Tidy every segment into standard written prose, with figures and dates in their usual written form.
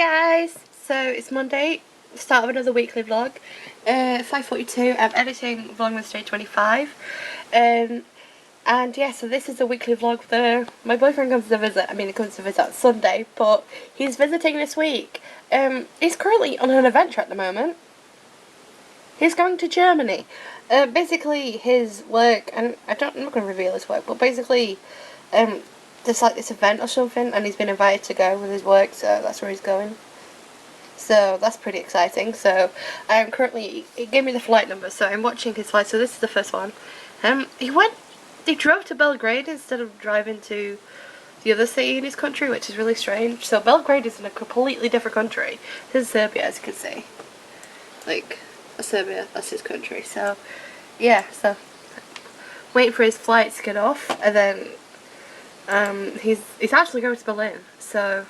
guys! So it's Monday, start of another weekly vlog. 5:42. I'm editing Vlogmas Day 25. And yeah, so this is a weekly vlog there. My boyfriend comes to visit. I mean, he comes to visit on Sunday, but he's visiting this week. He's currently on an adventure at the moment. He's going to Germany. Basically, his work, and I'm not going to reveal his work, but basically, there's like this event or something, and he's been invited to go with his work, so that's where he's going. So that's pretty exciting. So I'm currently, he gave me the flight number, so I'm watching his flight. So this is the first one. They drove to Belgrade instead of driving to the other city in his country, which is really strange. So Belgrade is in a completely different country. This is Serbia, as you can see. Like, Serbia, that's his country. So yeah, so waiting for his flight to get off, and then he's actually going to Berlin. So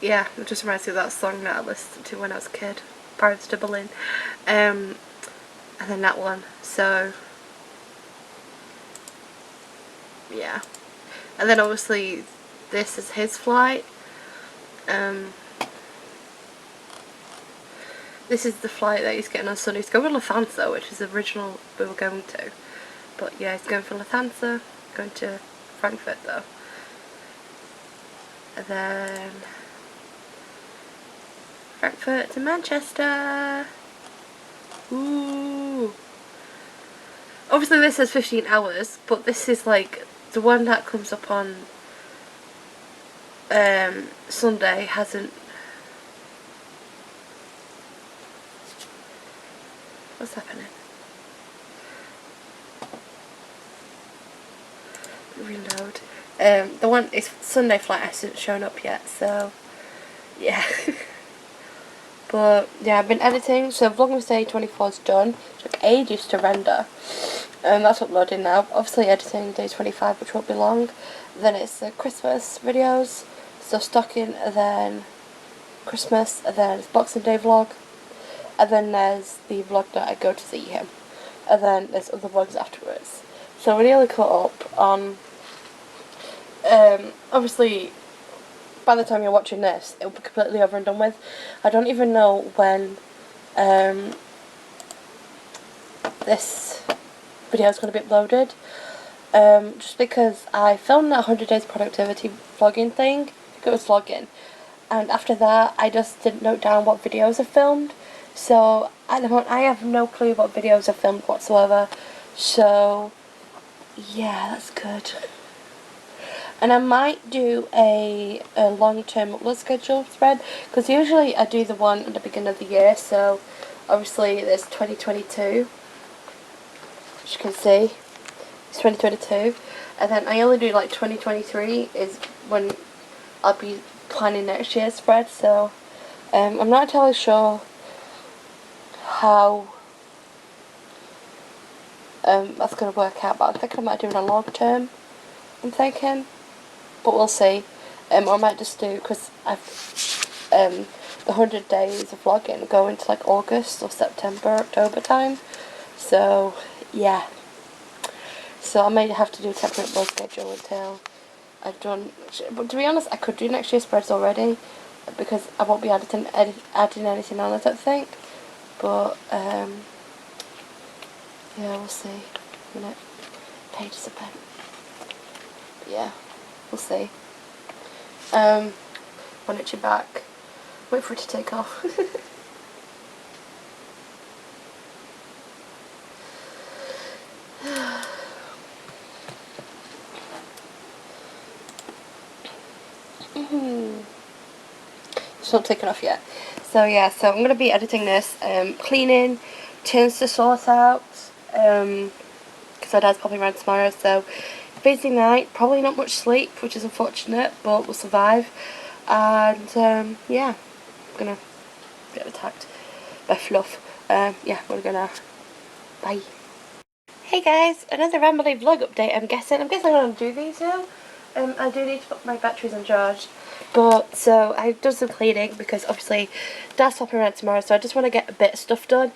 yeah, it just reminds me of that song that I listened to when I was a kid, Paris to Berlin, and then that one. So yeah, and then obviously this is his flight. This is the flight that he's getting on Sunday. He's going to Lufthansa, which is the original we were going to, but yeah, he's going for Lufthansa, going to Frankfurt though, and then Frankfurt to Manchester. Ooh. Obviously this says 15 hours, but this is like the one that comes up on Sunday hasn't. What's happening? Reload. The one is Sunday flight hasn't shown up yet, so yeah. But yeah, I've been editing, so Vlogmas Day 24 is done. It took ages to render. That's uploading now. Obviously editing day 25, which won't be long. Then it's the Christmas videos, so stocking, and then Christmas, and then it's Boxing Day vlog. And then there's the vlog that I go to see him. And then there's other vlogs afterwards. So we're nearly caught up on, obviously, by the time you're watching this, it'll be completely over and done with. I don't even know when this video is going to be uploaded. Just because I filmed that 100 days productivity vlogging thing. I think it was vlogging. And after that, I just didn't note down what videos I filmed. So at the moment, I have no clue what videos I filmed whatsoever. So yeah, that's good. And I might do a long-term upload schedule thread, because usually I do the one at the beginning of the year. So obviously there's 2022, as you can see, it's 2022, and then I only do like 2023 is when I'll be planning next year's spread. So I'm not entirely sure how that's going to work out, but I'm thinking about doing a long term, I'm thinking. But we'll see. Or I might just do, because I've the 100 days of vlogging go into like August or September, October time. So yeah. So I may have to do a temporary upload schedule until I've done. But to be honest, I could do next year's spreads already, because I won't be adding anything on, I don't think. But yeah, we'll see. A minute. Pages of pen. But yeah. We'll see. When it's your back, wait for it to take off. It's not taken off yet. So yeah, so I'm going to be editing this, cleaning, tins to sort out, because my dad's popping around tomorrow, so busy night, probably not much sleep, which is unfortunate, but we'll survive. And yeah, I'm gonna get attacked by fluff. Yeah, we're gonna bye. Hey guys, another rambling vlog update. I'm guessing I'm gonna do these now. I do need to put my batteries on charge, but so I've done some cleaning because obviously Dad's popping around tomorrow, so I just want to get a bit of stuff done.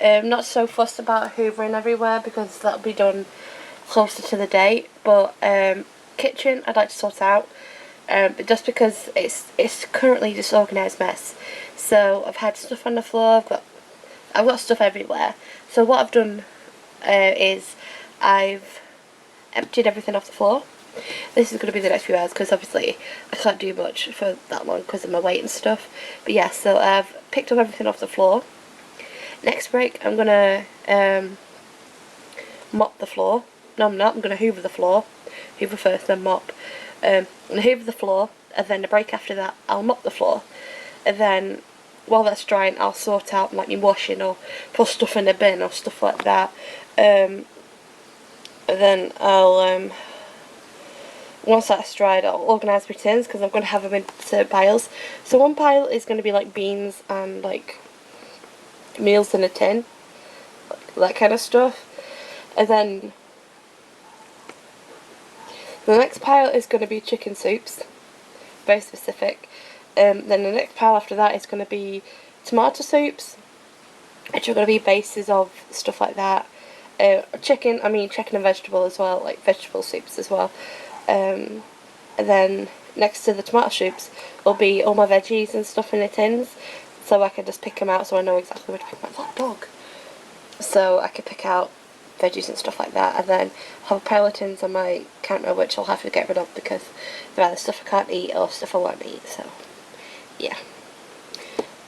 Not so fussed about hoovering everywhere because that'll be done closer to the date, but kitchen I'd like to sort out. but just because it's currently a disorganised mess. So I've had stuff on the floor, I've got stuff everywhere. So what I've done is I've emptied everything off the floor. This is going to be the next few hours because obviously I can't do much for that long because of my weight and stuff. But yeah, so I've picked up everything off the floor. Next break I'm going to mop the floor. No, I'm not. I'm going to hoover the floor. Hoover first, then mop. I'm going to hoover the floor, and then the break after that I'll mop the floor. And then while that's drying I'll sort out like my washing or put stuff in the bin or stuff like that. And then I'll once that's dried I'll organise my tins because I'm going to have them into piles. So one pile is going to be like beans and like meals in a tin, that kind of stuff. And then the next pile is going to be chicken soups, very specific. Then the next pile after that is going to be tomato soups, which are going to be bases of stuff like that. Chicken and vegetable as well, like vegetable soups as well. And then next to the tomato soups will be all my veggies and stuff in the tins, so I can just pick them out so I know exactly where to pick them out. That dog! So I can pick out veggies and stuff like that, and then have a pile of tins on my counter which I'll have to get rid of because they're either stuff I can't eat or stuff I won't eat, so yeah.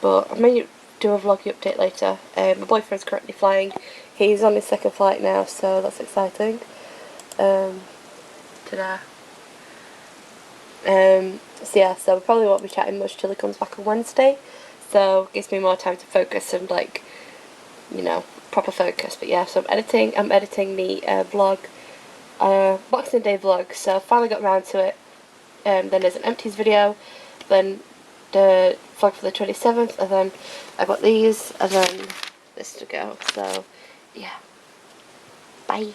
But I may do a vloggy update later. My boyfriend's currently flying. He's on his second flight now, so that's exciting. Ta-da. So yeah, so we probably won't be chatting much till he comes back on Wednesday, so it gives me more time to focus and like, you know, proper focus. But yeah, so I'm editing the vlog, Boxing Day vlog, so I finally got around to it. Then there's an empties video, then the vlog for the 27th, and then I got these, and then this to go. So yeah, bye.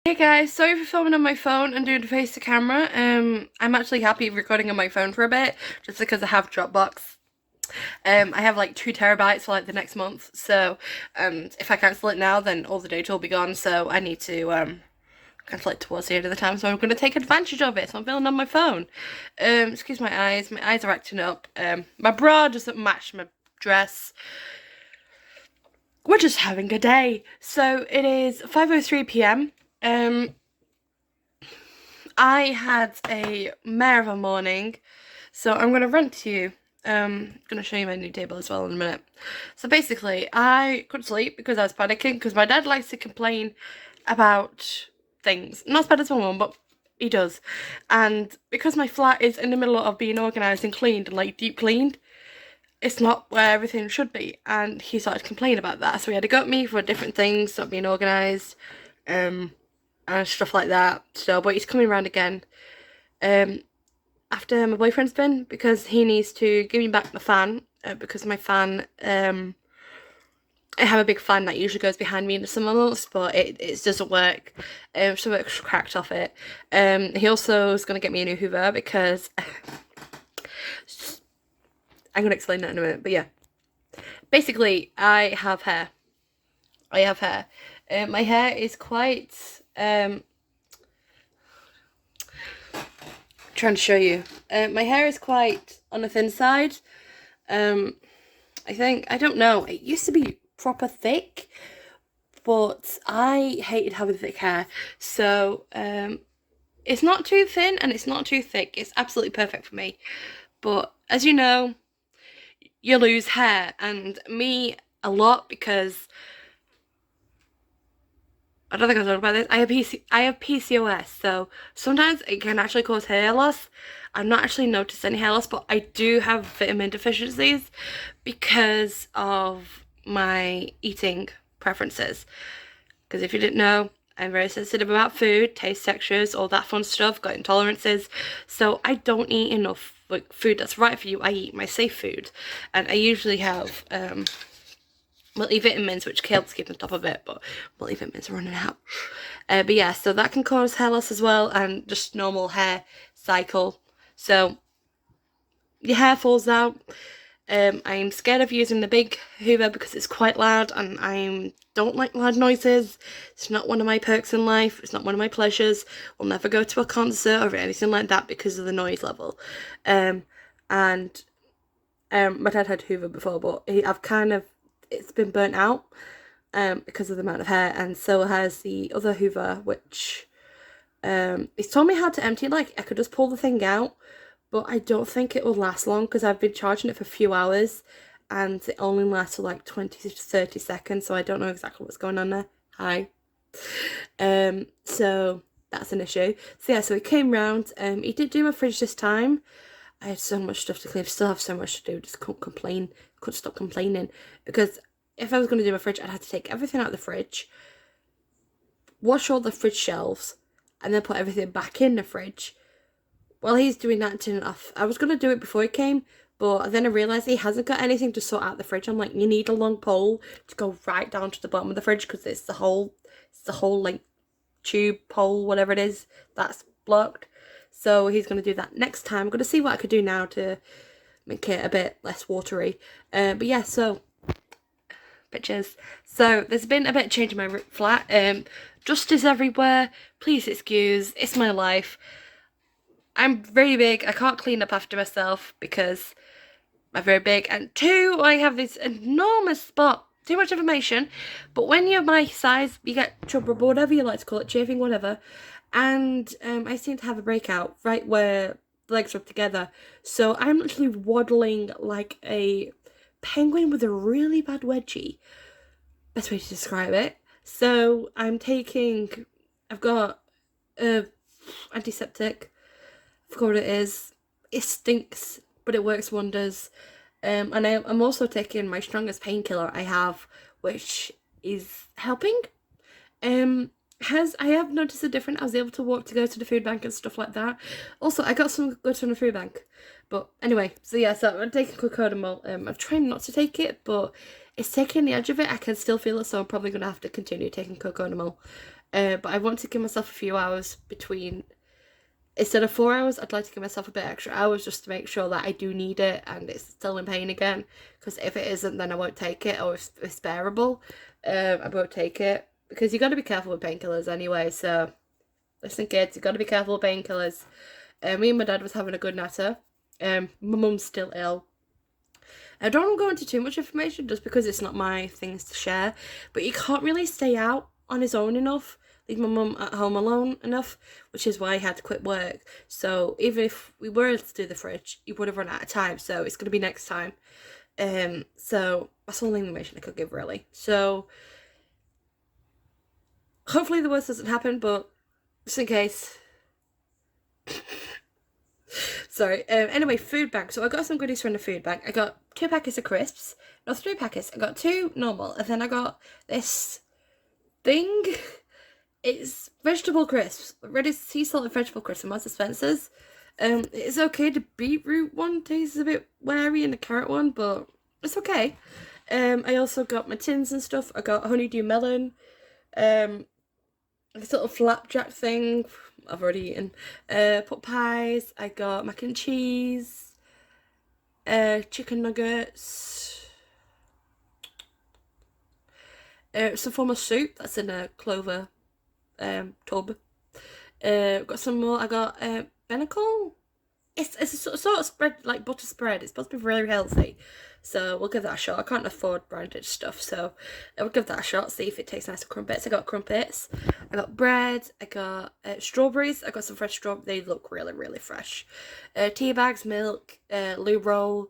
Hey guys, sorry for filming on my phone and doing face to camera. I'm actually happy recording on my phone for a bit, just because I have Dropbox. I have like 2 terabytes for like the next month, so if I cancel it now then all the data will be gone, so I need to cancel it towards the end of the time, so I'm going to take advantage of it, so I'm filming on my phone. Excuse my eyes are acting up. My bra doesn't match my dress. We're just having a day. So it is 5:03 p.m. I had a mare of a morning, so I'm going to run to you. I'm going to show you my new table as well in a minute. So basically, I couldn't sleep because I was panicking, because my dad likes to complain about things. Not as bad as my mum, but he does. And because my flat is in the middle of being organised and cleaned and like deep cleaned, it's not where everything should be. And he started complaining about that. So he had to go at me for different things, not being organised, and stuff like that. So, but he's coming around again. After my boyfriend's been, because he needs to give me back the fan, because my fan, I have a big fan that usually goes behind me in the summer months, but it doesn't work, so it's cracked off it. He also is going to get me a new Hoover because, I'm going to explain that in a minute, but yeah. Basically, I have hair. My hair is quite, trying to show you. My hair is quite on the thin side. I think, I don't know, it used to be proper thick, but I hated having thick hair. So it's not too thin and it's not too thick. It's absolutely perfect for me. But as you know, you lose hair, and me a lot, because I don't think I've talked about this. I have PCOS, so sometimes it can actually cause hair loss. I've not actually noticed any hair loss, but I do have vitamin deficiencies because of my eating preferences. Because if you didn't know, I'm very sensitive about food, taste, textures, all that fun stuff, got intolerances. So I don't eat enough like food that's right for you. I eat my safe food, and I usually have multivitamins, which helps keep on top of it, but multivitamins are running out. But yeah, so that can cause hair loss as well, and just normal hair cycle. So your hair falls out. I'm scared of using the big Hoover because it's quite loud and I don't like loud noises. It's not one of my perks in life. It's not one of my pleasures. We'll never go to a concert or anything like that because of the noise level. And my dad had Hoover before, but it's been burnt out because of the amount of hair, and so has the other Hoover, which he's told me how to empty it. Like, I could just pull the thing out, but I don't think it will last long because I've been charging it for a few hours and it only lasts for like 20 to 30 seconds, so I don't know exactly what's going on there. Hi. So that's an issue. So yeah, so he came round. He did do my fridge this time. I had so much stuff to clean. Still have so much to do. Just couldn't complain. Couldn't stop complaining, because if I was going to do my fridge, I'd have to take everything out of the fridge, wash all the fridge shelves, and then put everything back in the fridge. While he's doing that and turning it off, I was going to do it before he came, but then I realised he hasn't got anything to sort out the fridge. I'm like, you need a long pole to go right down to the bottom of the fridge, because it's the whole like tube pole, whatever it is, that's blocked. So he's going to do that next time. I'm going to see what I could do now to make it a bit less watery. But yeah, so pictures. So there's been a bit of change in my flat. Dust is everywhere. Please excuse. It's my life. I'm very big. I can't clean up after myself because I'm very big. And two, I have this enormous spot. Too much information. But when you're my size, you get trouble, whatever you like to call it, chafing, whatever. And I seem to have a breakout right where the legs rub together. So I'm literally waddling like a penguin with a really bad wedgie. Best way to describe it. So I've got antiseptic. I forgot what it is. It stinks, but it works wonders. And I'm also taking my strongest painkiller I have, which is helping. I have noticed a difference. I was able to walk to go to the food bank and stuff like that. Also, I got some goods from the food bank. But anyway, so yeah, so I'm taking cocodamol. I'm trying not to take it, but it's taking the edge of it. I can still feel it, so I'm probably going to have to continue taking cocodamol. But I want to give myself a few hours between. Instead of 4 hours, I'd like to give myself a bit extra hours just to make sure that I do need it and it's still in pain again. Because if it isn't, then I won't take it, or if it's bearable, I won't take it. Because you got to be careful with painkillers anyway. So, listen, kids, you got to be careful with painkillers. Me and my dad was having a good natter. My mum's still ill. I don't want to go into too much information just because it's not my things to share. But you can't really stay out on his own enough. Leave my mum at home alone enough, which is why I had to quit work. So even if we were to do the fridge, you would have run out of time. So it's going to be next time. So that's all the information I could give, really. So hopefully the worst doesn't happen, but just in case. Sorry. Anyway, food bank. So I got some goodies from the food bank. I got 2 packets of crisps. No, 3 packets. I got 2 normal, and then I got this thing. It's vegetable crisps. Ready sea salted vegetable crisps from Marks & Spencer's. It's okay. The beetroot one tastes a bit wary, and the carrot one, but it's okay. I also got my tins and stuff. I got honeydew melon. This little flapjack thing I've already eaten. Pot pies. I got mac and cheese. Chicken nuggets. Some form of soup that's in a clover tub. Got some more. I got Benacol. It's a sort of spread, like butter spread. It's supposed to be really healthy, so we'll give that a shot. I can't afford branded stuff, so I will give that a shot, see if it tastes nice with crumpets. I got crumpets. I got bread. I got strawberries. I got some fresh strawberries. They look really, really fresh. Tea bags, milk, loo roll,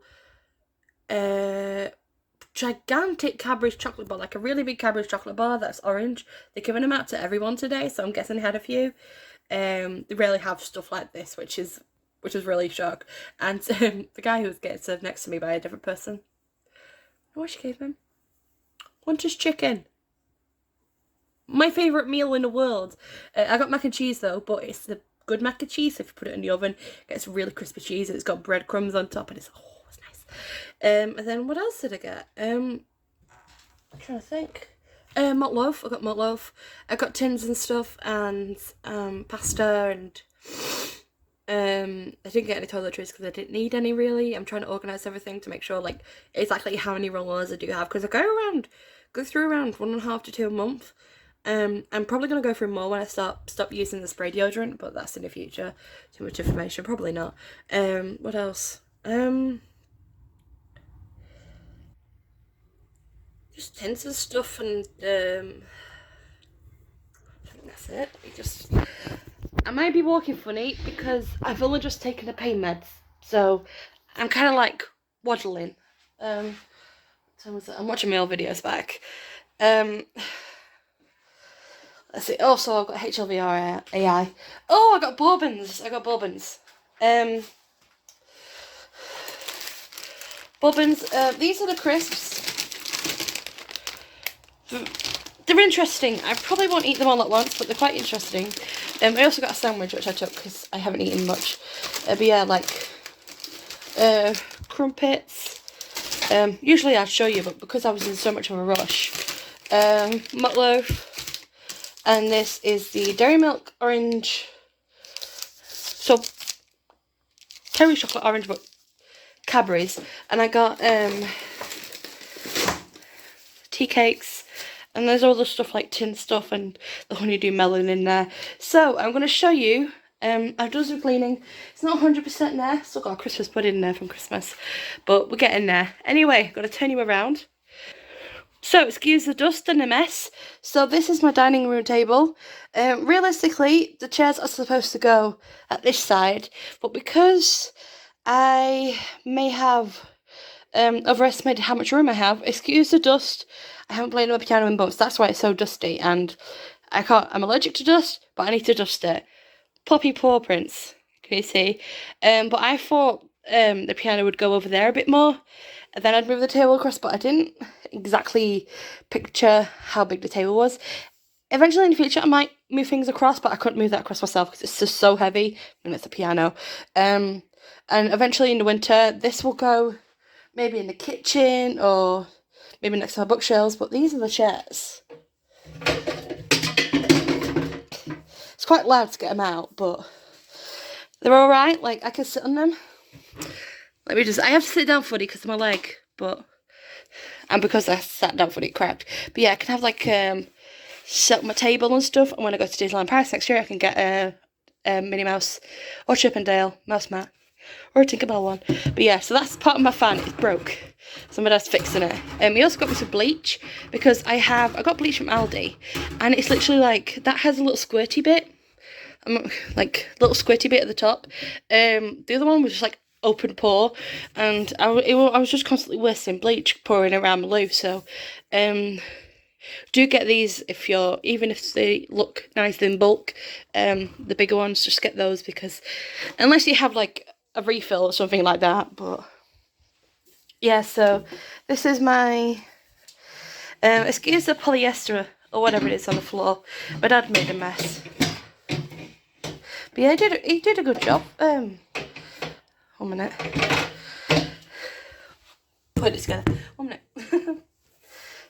gigantic Cadbury's chocolate bar, like a really big Cadbury's chocolate bar that's orange. They're giving them out to everyone today, so I'm guessing they had a few. They rarely have stuff like this, which is really shock. And the guy who was getting served next to me by a different person, what she gave him? Hunter's chicken. My favourite meal in the world. I got mac and cheese though, but it's the good mac and cheese. So if you put it in the oven, it gets really crispy cheese, and it's got breadcrumbs on top, and it's nice. And then what else did I get? I'm trying to think. Malt loaf. I got malt loaf. I got tins and stuff, and pasta, and I didn't get any toiletries because I didn't need any really. I'm trying to organise everything to make sure like exactly how many rollers I do have, because I go through around 1.5 to 2 a month. I'm probably gonna go through more when I stop using the spray deodorant, but that's in the future. Too much information, probably not. What else? Just tins and stuff, and I think that's it. I might be walking funny because I've only just taken the pain meds, so I'm kind of like waddling. I'm watching my old videos back. Let's see. Also, I've got HLVR AI. Oh, I got bourbons. Bourbons. These are the crisps. They're interesting. I probably won't eat them all at once, but they're quite interesting. I also got a sandwich which I took because I haven't eaten much. But yeah, like crumpets. Usually I'd show you, but because I was in so much of a rush. Malt loaf. And this is the Dairy Milk Orange. So Cherry Chocolate Orange, but Cadbury's. And I got tea cakes. And there's all the stuff like tin stuff and the honeydew melon in there. So I'm going to show you. I've done some cleaning. It's not 100% there. Still got a Christmas pudding in there from Christmas. But we're getting there. Anyway, got to turn you around. So excuse the dust and the mess. So this is my dining room table. Realistically, the chairs are supposed to go at this side. But because I may have overestimated how much room I have, excuse the dust. I haven't played on my piano in months. That's why it's so dusty. And I'm allergic to dust, but I need to dust it. Poppy paw prints, can you see? But I thought the piano would go over there a bit more, and then I'd move the table across, but I didn't exactly picture how big the table was. Eventually in the future I might move things across, but I couldn't move that across myself because it's just so heavy, and it's a piano. And eventually in the winter this will go maybe in the kitchen or maybe next to our bookshelves, but these are the chairs. It's quite loud to get them out, but they're alright, like I can sit on them. I have to sit down funny because of my leg, and because I sat down funny it cracked. But yeah, I can have like set up my table and stuff, and when I go to Disneyland Paris next year I can get a Minnie Mouse or Chip and Dale mouse mat or a Tinkerbell one. But yeah, so that's part of my fan. It's broke, so my dad's fixing it. He also got me some bleach because I got bleach from Aldi, and it's literally like that has a little squirty bit, like little squirty bit at the top. The other one was just like open pore, and I was just constantly wasting bleach pouring around my loo. So do get these even if they look nice in bulk. The bigger ones, just get those, because unless you have like a refill or something like that. But yeah, so this is my excuse the polyester or whatever it is on the floor. My dad made a mess, but yeah, he did a good job. 1 minute. Put it together. 1 minute.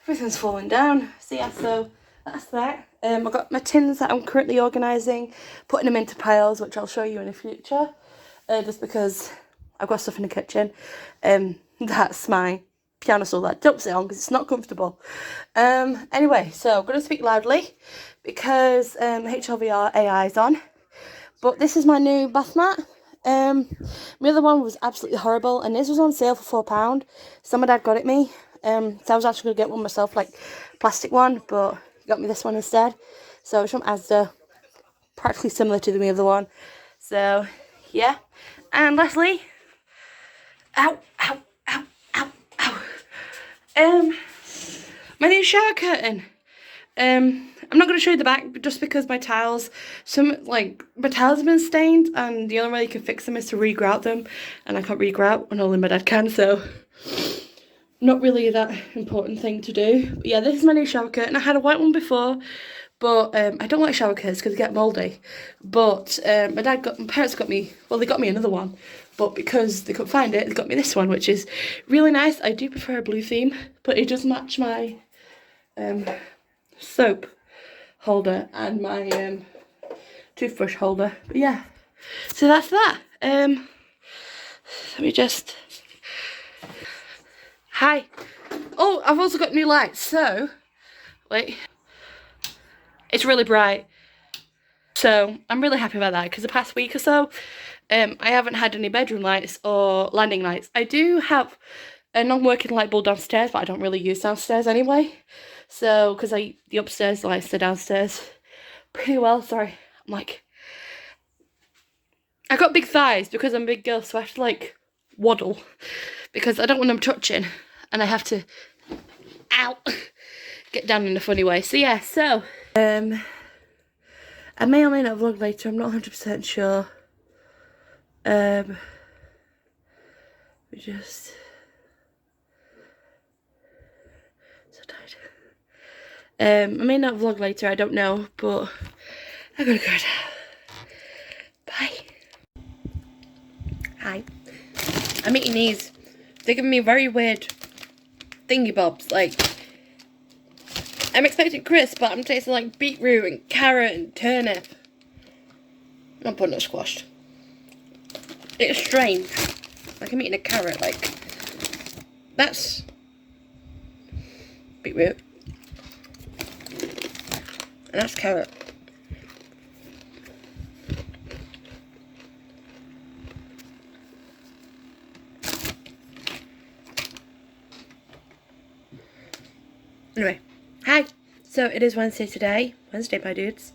Everything's falling down. So yeah, so that's that. I've got my tins that I'm currently organising, putting them into piles, which I'll show you in the future. Just because I've got stuff in the kitchen. That's my piano stool that I don't sit on because it's not comfortable. Anyway, so I'm going to speak loudly because HLVR AI is on. But this is my new bath mat. My other one was absolutely horrible, and this was on sale for £4. So my dad got it me. So I was actually going to get one myself, like plastic one, but he got me this one instead. So it's from Asda, practically similar to the other one. So yeah, and lastly, ow, my new shower curtain. I'm not going to show you the back just because my tiles have been stained, and the only way you can fix them is to regrout them, and I can't regrout, and only my dad can, so not really that important thing to do. But yeah, this is my new shower curtain. I had a white one before, but I don't like shower curtains because they get mouldy. But my parents got me, well, they got me another one, but because they couldn't find it, they got me this one, which is really nice. I do prefer a blue theme, but it does match my soap holder and my toothbrush holder. But yeah, So that's that. Let me just... Hi. Oh, I've also got new lights, so... Wait. It's really bright. So, I'm really happy about that, because the past week or so, I haven't had any bedroom lights or landing lights. I do have a non-working light bulb downstairs, but I don't really use downstairs anyway. So, because the upstairs lights are downstairs pretty well. Sorry, I'm like... I got big thighs because I'm a big girl, so I have to like waddle because I don't want them touching, and I have to, ow, get down in a funny way. So yeah, so I may or may not vlog later. I'm not 100% sure. We just so tired. I may not vlog later. I don't know, but I gotta go now. Bye. Hi. I'm eating these. They're giving me very weird thingy bobs. Like, I'm expecting crisp, but I'm tasting like beetroot and carrot and turnip. Not butternut squashed. It's strange. Like I'm eating a carrot. Like, that's beetroot. And that's carrot. Anyway, hi. So it is Wednesday today. Wednesday, my dudes.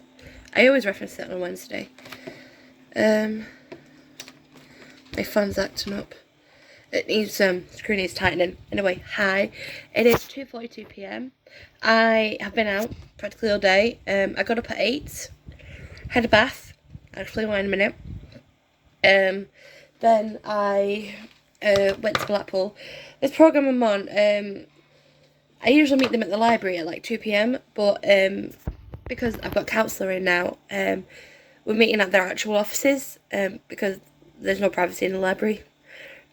I always reference it on Wednesday. My phone's acting up. It needs screen needs tightening. Anyway, hi. It is 2:42 p.m. I have been out practically all day. I got up at 8. Had a bath. I'll explain why in a minute. Then I went to Blackpool. This programme I'm on, I usually meet them at the library at like 2 p.m, but because I've got counsellor in now, we're meeting at their actual offices because there's no privacy in the library.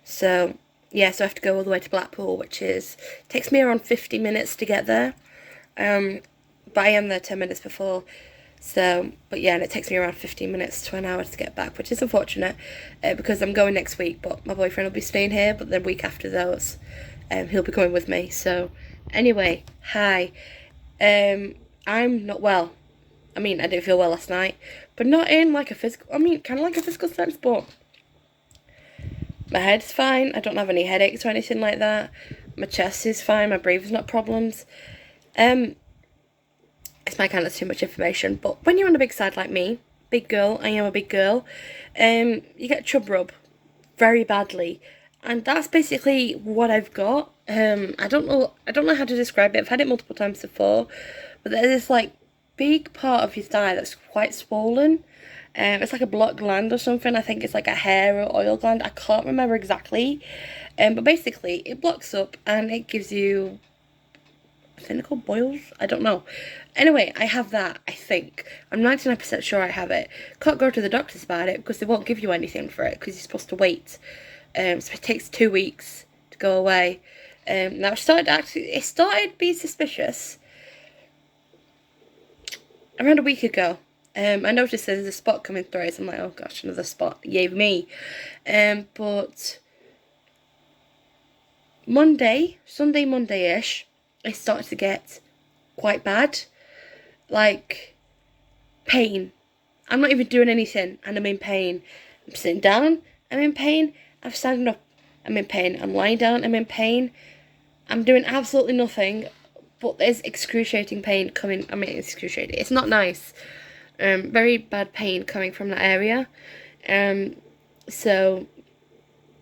So yeah, so I have to go all the way to Blackpool, which takes me around 50 minutes to get there. But I am there 10 minutes before. So, but yeah, and it takes me around 15 minutes to an hour to get back, which is unfortunate because I'm going next week, but my boyfriend will be staying here, but the week after those, he'll be going with me. So anyway, hi. I'm not well. I mean, I didn't feel well last night, but not in like a physical, I mean, kind of like a physical sense, but my head's fine. I don't have any headaches or anything like that. My chest is fine. My breathing's not problems. It's my kind of too much information, but when you're on a big side like me, big girl, I am a big girl, you get chub rub very badly, and that's basically what I've got. I don't know how to describe it. I've had it multiple times before, but there's this like big part of your thigh that's quite swollen. It's like a blocked gland or something. I think it's like a hair or oil gland. I can't remember exactly, but basically it blocks up and it gives you, I think they're called boils. I don't know. Anyway, I have that, I think. I'm 99% sure I have it. Can't go to the doctors about it because they won't give you anything for it because you're supposed to wait. So it takes 2 weeks to go away. Now it started being suspicious around a week ago. I noticed there's a spot coming through, so I'm like, oh gosh, another spot. Yay me. But Sunday, Monday-ish, it started to get quite bad. Like, pain. I'm not even doing anything, and I'm in pain. I'm sitting down, I'm in pain. I'm standing up, I'm in pain. I'm lying down, I'm in pain. I'm doing absolutely nothing, but there's excruciating pain coming. I mean, excruciating. It's not nice. Very bad pain coming from that area. So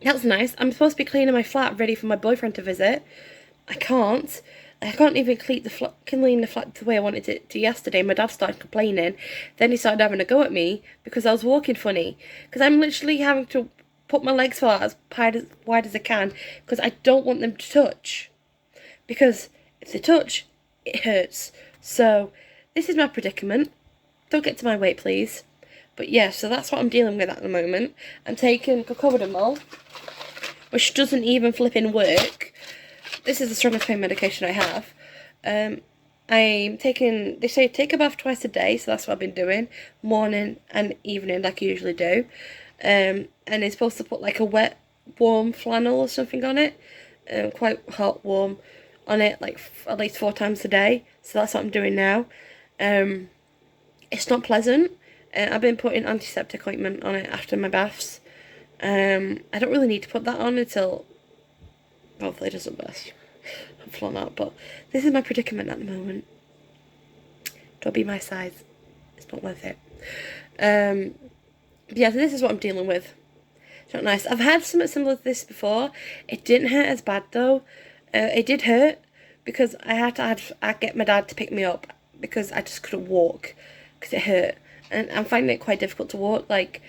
that's nice. I'm supposed to be cleaning my flat, ready for my boyfriend to visit. I can't even clean the flat the way I wanted it to yesterday. My dad started complaining. Then he started having a go at me because I was walking funny. Because I'm literally having to put my legs far as wide as I can because I don't want them to touch. Because if they touch, it hurts. So this is my predicament. Don't get to my weight, please. But yeah, so that's what I'm dealing with at the moment. I'm taking cocodamol, which doesn't even flipping work. This is the strongest pain medication I have. And they say take a bath twice a day, so that's what I've been doing, morning and evening like I usually do. And it's supposed to put like a wet, warm flannel or something on it, quite hot, warm on it, like at least 4 times a day. So that's what I'm doing now. It's not pleasant. I've been putting antiseptic ointment on it after my baths. I don't really need to put that on until hopefully it doesn't burst. Hopefully not, but this is my predicament at the moment. Don't be my size. It's not worth it. Yeah, so this is what I'm dealing with. It's not nice. I've had something similar to this before. It didn't hurt as bad though. It did hurt because I'd get my dad to pick me up because I just couldn't walk because it hurt. And I'm finding it quite difficult to walk. Like,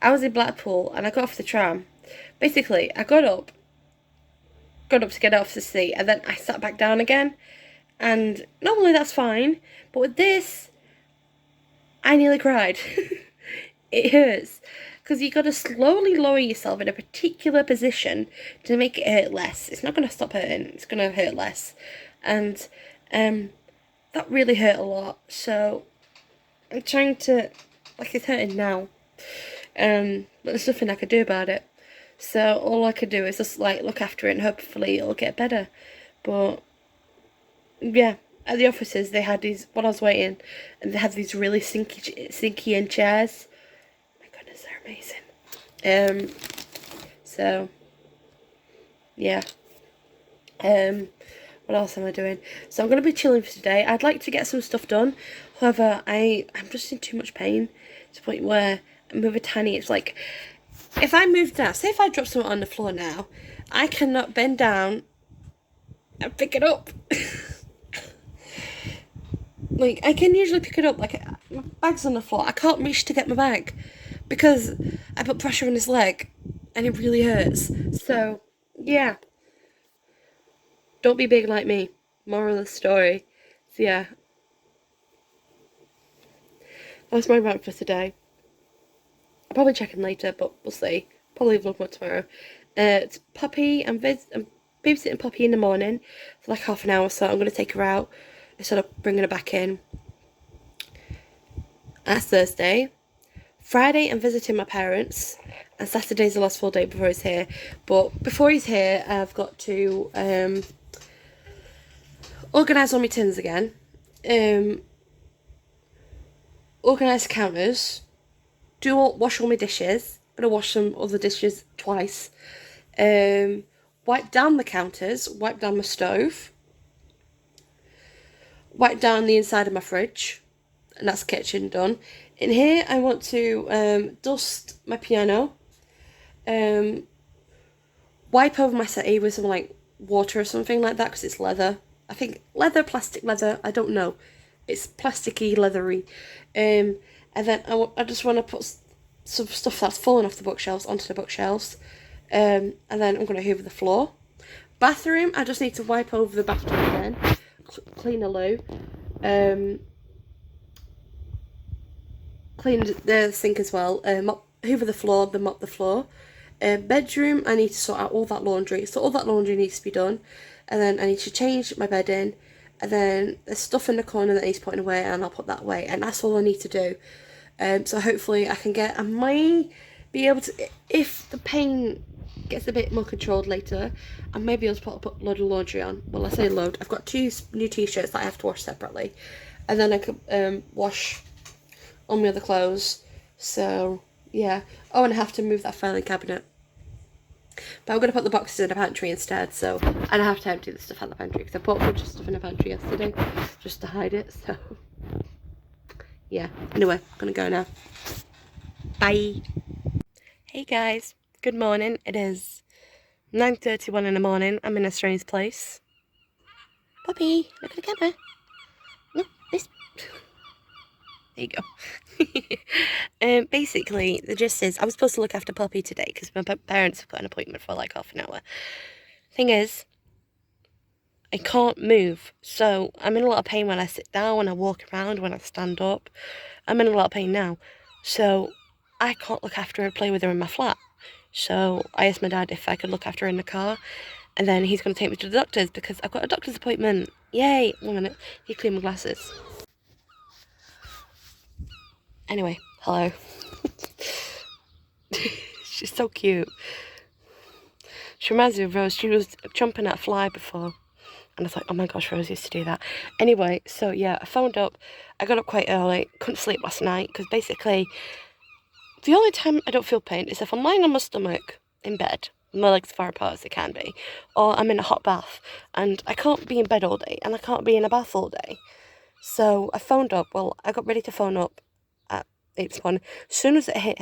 I was in Blackpool and I got off the tram. Basically, I got up to get off the seat, and then I sat back down again. And normally that's fine, but with this, I nearly cried. It hurts because you got to slowly lower yourself in a particular position to make it hurt less. It's not going to stop hurting. It's going to hurt less, and that really hurt a lot. So I'm trying to, like, it's hurting now, but there's nothing I could do about it. So all I could do is just like look after it and hopefully it'll get better. But yeah, at the offices they had these when I was waiting, and they had these really stinky in chairs. My goodness, they're amazing. So yeah. What else am I doing? So I'm gonna be chilling for today. I'd like to get some stuff done. However, I'm just in too much pain to the point where I'm moving tiny. It's like, if I move down, say if I drop something on the floor now, I cannot bend down and pick it up. Like, I can usually pick it up, like, my bag's on the floor. I can't reach to get my bag because I put pressure on his leg and it really hurts. So, yeah. Don't be big like me. Moral of the story. So, yeah. That's my rant for today. I'll probably check in later, but we'll see. Probably vlog more tomorrow. It's Poppy. I'm babysitting Poppy in the morning for like half an hour, so I'm going to take her out instead of bringing her back in. That's Thursday. Friday, I'm visiting my parents, and Saturday's the last full day before he's here. But before he's here, I've got to organise all my tins again, organise the counters, wash all my dishes. I'm going to wash some other dishes twice. Wipe down the counters, wipe down my stove, wipe down the inside of my fridge, and that's the kitchen done. In here, I want to dust my piano, wipe over my settee with some like water or something like that because it's leather. I think leather, plastic leather, I don't know. It's plasticky, leathery. And then I just want to put some stuff that's fallen off the bookshelves onto the bookshelves. And then I'm going to hoover the floor. Bathroom, I just need to wipe over the bathroom again. Clean the loo. Clean the sink as well. Hoover the floor, then mop the floor. Bedroom, I need to sort out all that laundry. So all that laundry needs to be done. And then I need to change my bedding. And then there's stuff in the corner that needs putting away, and I'll put that away. And that's all I need to do. So hopefully I might be able to, if the pain gets a bit more controlled later, I may be able to put a load of laundry on. Well, I say load. I've got 2 new t-shirts that I have to wash separately. And then I could wash all my other clothes. So, yeah. Oh, and I have to move that filing cabinet. But I'm going to put the boxes in the pantry instead, so, and I have to empty the stuff out the pantry because I put a bunch of stuff in the pantry yesterday just to hide it, so yeah. Anyway, I'm going to go now. Bye. Hey guys, good morning. It is 9:31 in the morning. I'm in a strange place. Poppy, look at the camera. Look, this. There you go. Basically, the gist is I was supposed to look after Poppy today because my parents have got an appointment for like half an hour. Thing is, I can't move, so I'm in a lot of pain when I sit down, when I walk around, when I stand up. I'm in a lot of pain now, so I can't look after her, play with her in my flat. So I asked my dad if I could look after her in the car, and then he's going to take me to the doctor's because I've got a doctor's appointment. Yay! 1 minute. He cleaned my glasses. Anyway, hello. She's so cute. She reminds me of Rose. She was jumping at a fly before. And I was like, oh my gosh, Rose used to do that. Anyway, so yeah, I phoned up. I got up quite early. Couldn't sleep last night because basically the only time I don't feel pain is if I'm lying on my stomach in bed, my legs far apart as they can be, or I'm in a hot bath, and I can't be in bed all day, and I can't be in a bath all day. So I phoned up. Well, I got ready to phone up at 8 this morning. As soon as it hit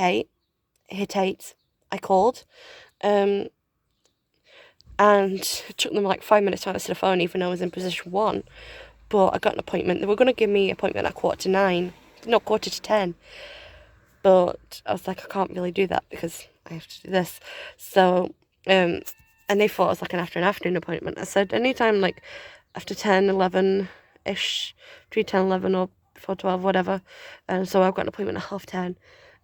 8, I called. And it took them like 5 minutes to answer the phone, even though I was in position 1. But I got an appointment. They were going to give me an appointment at 9:15. No, 10:15. But I was like, I can't really do that because I have to do this. So, and they thought it was like an afternoon appointment. I said, anytime like after 10, 11-ish, between 10, 11 or before 12, whatever. And so I've got an appointment at 10:30.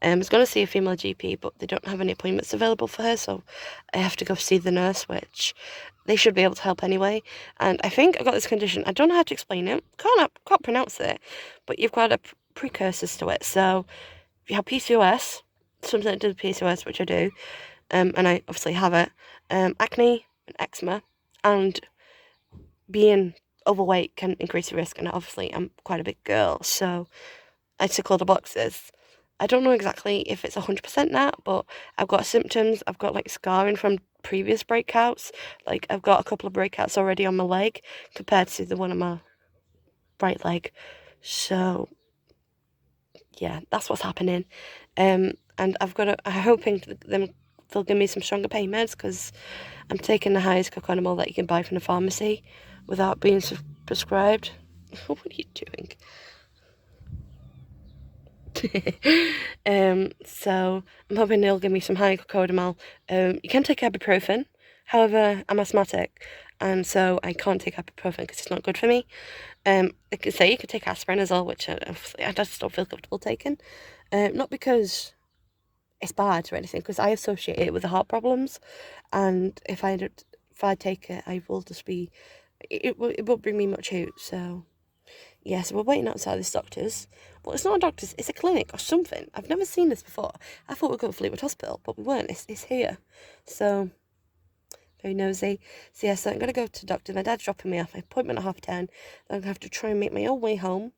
I was going to see a female GP, but they don't have any appointments available for her, so I have to go see the nurse, which they should be able to help anyway. And I think I got this condition. I don't know how to explain it. Can't pronounce it, but you've got precursors to it. So if you have PCOS, something to do with PCOS, which I do, and I obviously have it, acne and eczema, and being overweight can increase your risk, and obviously I'm quite a big girl, so I tick all the boxes. I don't know exactly if it's 100% that, but I've got symptoms. I've got like scarring from previous breakouts. Like I've got a couple of breakouts already on my leg compared to the one on my right leg. So yeah, that's what's happening. And I'm hoping they'll give me some stronger pain meds because I'm taking the highest coconomol that you can buy from the pharmacy without being prescribed. What are you doing? So I'm hoping they'll give me some high cocodamol. You can take ibuprofen, however, I'm asthmatic, and so I can't take ibuprofen because it's not good for me. I could say you could take aspirin as well, which I just don't feel comfortable taking. Not because it's bad or anything, because I associate it with the heart problems, and if I take it, I will just be, it won't bring me much out. So yeah, so we're waiting outside this doctor's. Well, it's not a doctor's, it's a clinic or something. I've never seen this before. I thought we were going to Fleetwood Hospital, but we weren't. It's here. So, very nosy. So, yeah, so I'm going to go to the doctor. My dad's dropping me off. My appointment at 10:30. Then I'm going to have to try and make my own way home.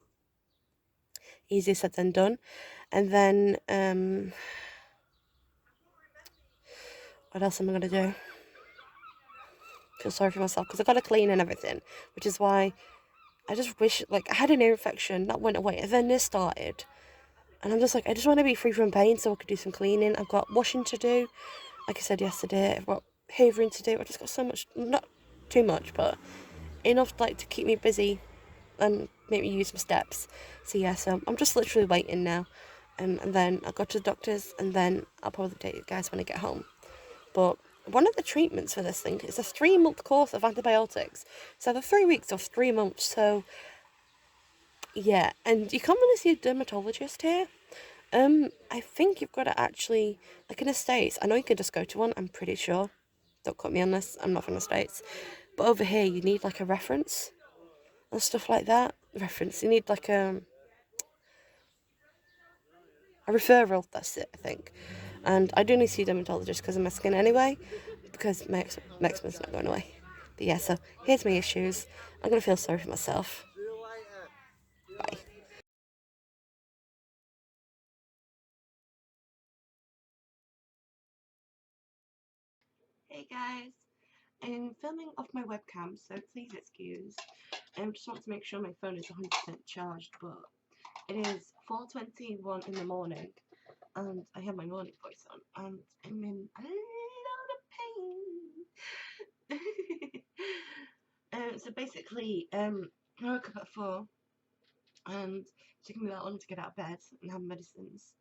Easier said than done. And then, what else am I going to do? Feel sorry for myself because I got to clean and everything, which is why I just wish, like, I had an ear infection that went away, and then this started, and I'm just like, I just want to be free from pain so I could do some cleaning. I've got washing to do, like I said yesterday. I've got hoovering to do. I just got so much, not too much, but enough like to keep me busy and make me use some steps. So yeah, so I'm just literally waiting now, and then I'll go to the doctor's, and then I'll probably take you guys when I get home. But one of the treatments for this thing is a 3-month course of antibiotics. So the 3 weeks or 3 months. So yeah, and you can't really see a dermatologist here. I think you've got to actually, like in the States, I know you can just go to one, I'm pretty sure. Don't quote me on this, I'm not from the States. But over here, you need like a reference and stuff like that. Reference, you need like a referral, that's it, I think. And I do need to see a dermatologist because of my skin anyway, because my eczema's not going away. But yeah, so here's my issues. I'm going to feel sorry for myself. Bye. Hey guys, I'm filming off my webcam, so please excuse. I just want to make sure my phone is 100% charged, but it is 4:21 in the morning, and I have my morning voice on, and I'm in a lot of pain. So basically, I woke up at 4, and it took me that long to get out of bed and have medicines.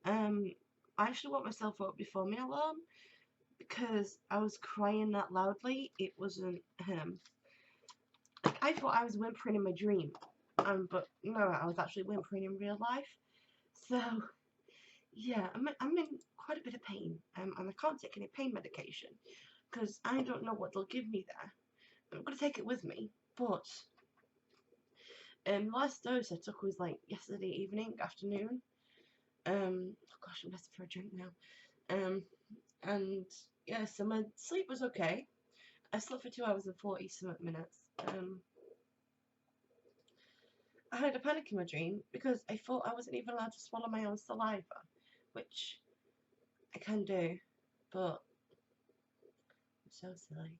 I actually woke myself up before my alarm because I was crying that loudly. It wasn't like I thought I was whimpering in my dream, but no, I was actually whimpering in real life. So yeah, I'm in quite a bit of pain, and I can't take any pain medication because I don't know what they'll give me there. I'm going to take it with me, but last dose I took was like yesterday evening, afternoon. Oh gosh, I'm desperate for a drink now. And yeah, so my sleep was okay. I slept for 2 hours and 40 something minutes. I had a panic in my dream because I thought I wasn't even allowed to swallow my own saliva, which I can do, but I'm so silly.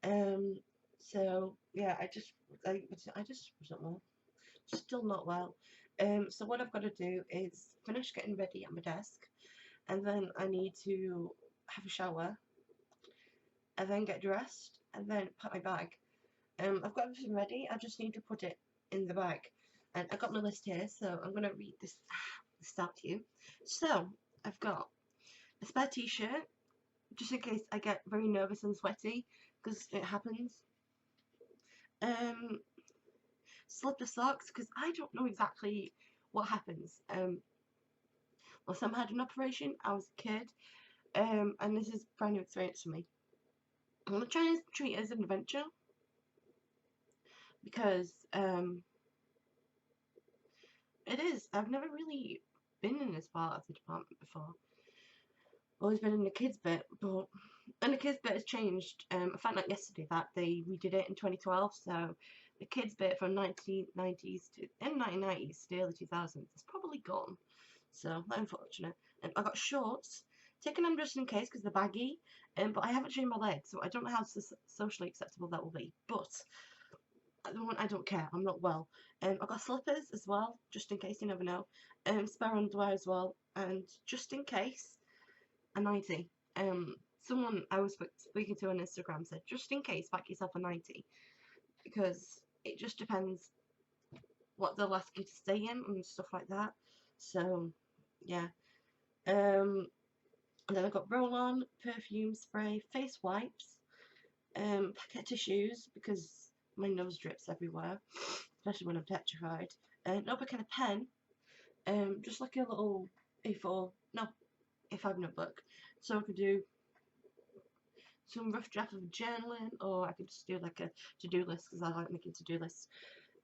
Um, so yeah, I just wasn't well. Still not well. So what I've got to do is finish getting ready at my desk, and then I need to have a shower, and then get dressed, and then pack my bag. I've got everything ready. I just need to put it in the bag, and I got my list here, so I'm gonna read this out to you. So I've got a spare t-shirt, just in case I get very nervous and sweaty, because it happens. Um, Slipper socks, because I don't know exactly what happens. Well, Sam had an operation. I was a kid, and this is a brand new experience for me. I'm gonna try and treat it as an adventure because it is. I've never really been in this part of the department before. Always been in the kids bit, but and the kids bit has changed. I found out yesterday that they redid it in 2012, so the kids bit from 1990s to in 1990s to the early 2000s is probably gone. So unfortunate. And I got shorts, taking them just in case because they're baggy. But I haven't shaved my legs, so I don't know how socially acceptable that will be. But at the moment, I don't care. I'm not well. I've got slippers as well, just in case. You never know. Spare underwear as well, and just in case, a nightie. Someone I was speaking to on Instagram said, just in case, pack yourself a nightie because it just depends what they'll ask you to stay in and stuff like that. So, yeah. And then I've got roll-on, perfume spray, face wipes, packet of tissues because my nose drips everywhere, especially when I'm petrified. Notebook and a pen, just like a little A4, no, A5 notebook, so I could do some rough draft of journaling, or I could just do like a to-do list because I like making to-do lists.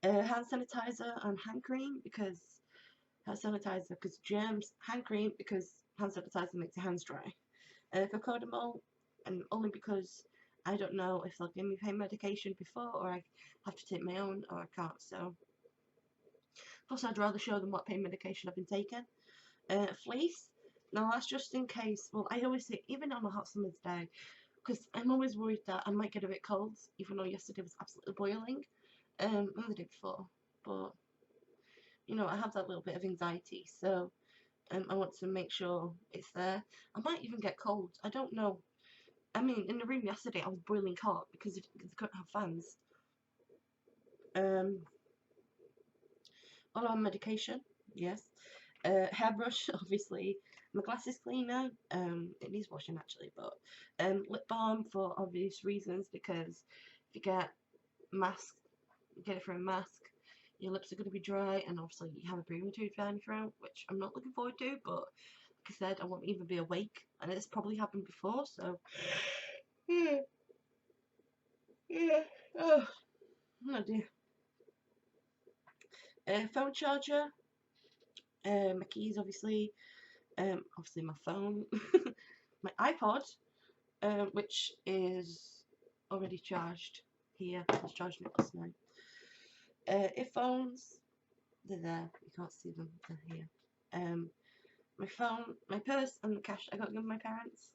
Hand sanitizer and hand cream because hand sanitizer because germs, hand cream because hand sanitizer makes your hands dry. Cocodamol, and only because I don't know if they'll give me pain medication before, or I have to take my own, or I can't. So, plus I'd rather show them what pain medication I've been taking. Fleece. Now that's just in case. Well, I always say even on a hot summer's day, because I'm always worried that I might get a bit cold, even though yesterday was absolutely boiling, and the day before. But you know, I have that little bit of anxiety, so I want to make sure it's there. I might even get cold. I don't know. I mean, in the room yesterday, I was boiling hot because they couldn't have fans. All on medication, yes. Hairbrush, obviously. My glasses cleaner, it needs washing actually, but lip balm for obvious reasons because if you get mask, get it for a mask, your lips are going to be dry, and obviously you have a breathing tube down your throat, which I'm not looking forward to, but like I said, I won't even be awake, and it's probably happened before, so yeah, yeah, oh dear. Phone charger, my keys obviously, obviously my phone, my iPod, which is already charged here. I was charging it last night. Earphones, they're there. You can't see them. They're here. My phone, my purse, and the cash I got to give my parents.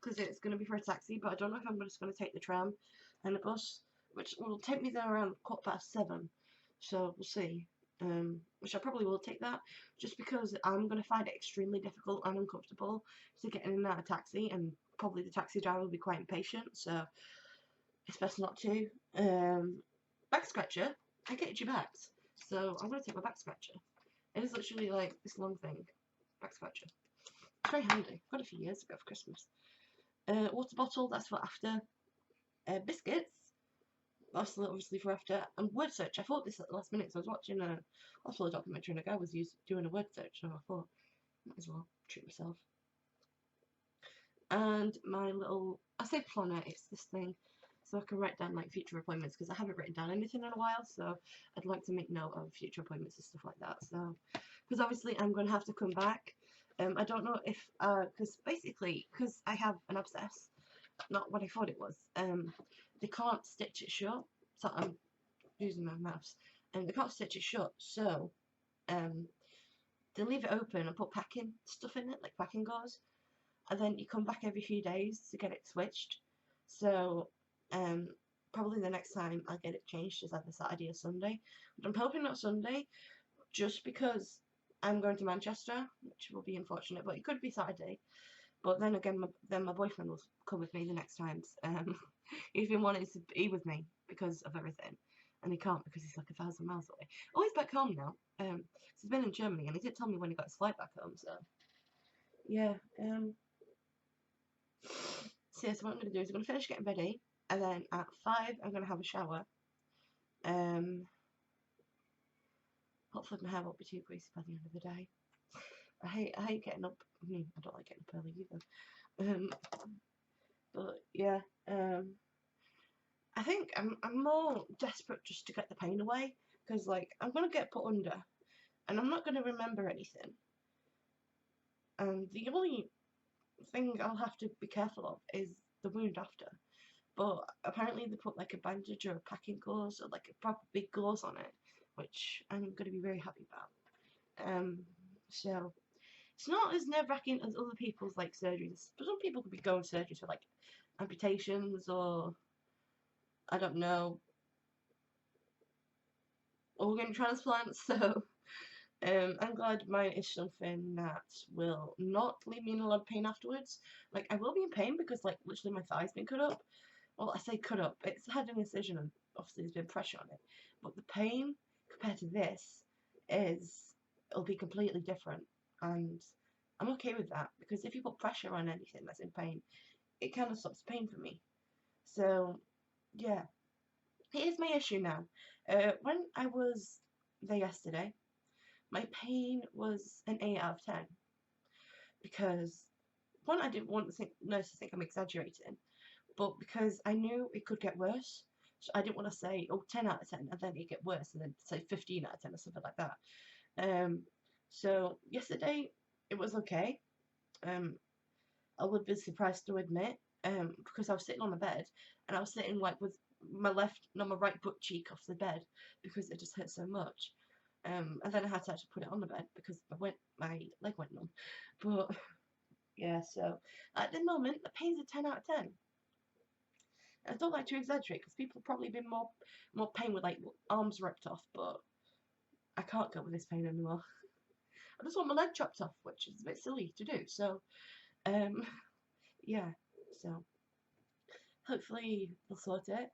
Because it's going to be for a taxi, but I don't know if I'm just going to take the tram and the bus, which will take me there around 7:15. So we'll see. Which I probably will take that, just because I'm going to find it extremely difficult and uncomfortable to get in and out of taxi, and probably the taxi driver will be quite impatient, so it's best not to. Back scratcher, I get you back, so I'm going to take my back scratcher. It is literally like this long thing, back scratcher. It's very handy. Got it a few years ago for Christmas. Water bottle, that's for after. Biscuits, that's obviously for after. And word search, I thought this at the last minute, so I was watching a hospital documentary and a guy was doing a word search, and I thought, might as well treat myself. and my little, I say planner, it's this thing, so I can write down like future appointments, because I haven't written down anything in a while, so I'd like to make note of future appointments and stuff like that. So, because obviously I'm going to have to come back. I don't know if, because basically, because I have an abscess, not what I thought it was, they can't stitch it shut, so I'm using my mouse, and they can't stitch it shut, so, they leave it open and put packing stuff in it, like packing gauze, and then you come back every few days to get it switched. So probably the next time I'll get it changed is either Saturday or Sunday. But I'm hoping not Sunday, just because I'm going to Manchester, which will be unfortunate, but it could be Saturday. But then again, my boyfriend will come with me the next times. He's been wanting to be with me because of everything, and he can't because he's like 1,000 miles away. Oh, he's back home now. He's been in Germany, and he didn't tell me when he got his flight back home. So yeah. So yes, what I'm going to do is I'm going to finish getting ready, and then at 5 I'm going to have a shower. Hopefully my hair won't be too greasy by the end of the day. I hate getting up. I don't like getting up early either. But yeah, I think I'm more desperate just to get the pain away, because like I'm going to get put under, and I'm not going to remember anything. And the only thing I'll have to be careful of is the wound after. But apparently they put like a bandage or a packing gauze or like a proper big gauze on it, which I'm going to be very happy about. So it's not as nerve-wracking as other people's like surgeries. Some people could be going to surgeries for like amputations, or I don't know, organ transplants. So I'm glad mine is something that will not leave me in a lot of pain afterwards. Like I will be in pain because like literally my thigh's been cut up. Well, I say cut up, it's had an incision and obviously there's been pressure on it. But the pain compared to this it'll be completely different. And I'm okay with that, because if you put pressure on anything that's in pain, it kind of stops pain for me. So, yeah. Here's my issue now. When I was there yesterday, my pain was an 8 out of 10. Because, one, I didn't want the nurse to think I'm exaggerating, but because I knew it could get worse, so I didn't want to say, oh, 10 out of 10, and then it get worse, and then say 15 out of 10 or something like that. So yesterday, it was okay. I would be surprised to admit, because I was sitting on the bed, and I was sitting like with my left, no, my right butt cheek off the bed, because it just hurt so much. And then I had to actually put it on the bed because my leg went numb. But yeah, so at the moment, the pain's a 10 out of 10. I don't like to exaggerate, because people have probably been more pain with like arms ripped off, but I can't go with this pain anymore. I just want my leg chopped off, which is a bit silly to do. So, um, yeah. So hopefully they'll sort it.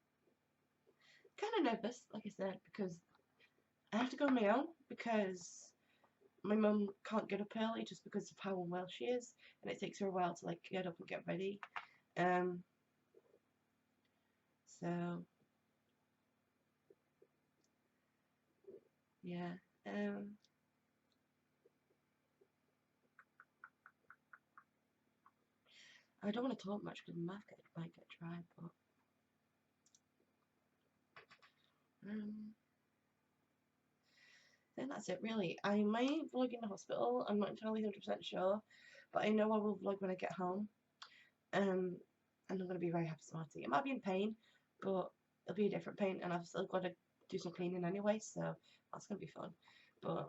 Kind of nervous, like I said, because I have to go on my own, because my mum can't get up early just because of how unwell she is, and it takes her a while to like get up and get ready. So yeah. I don't want to talk much because my mouth might get dry, but I think that's it really. I might vlog in the hospital, I'm not entirely 100% sure, but I know I will vlog when I get home. And I'm going to be very happy smarty. It might be in pain, but it'll be a different pain, and I've still got to do some cleaning anyway, so that's going to be fun. But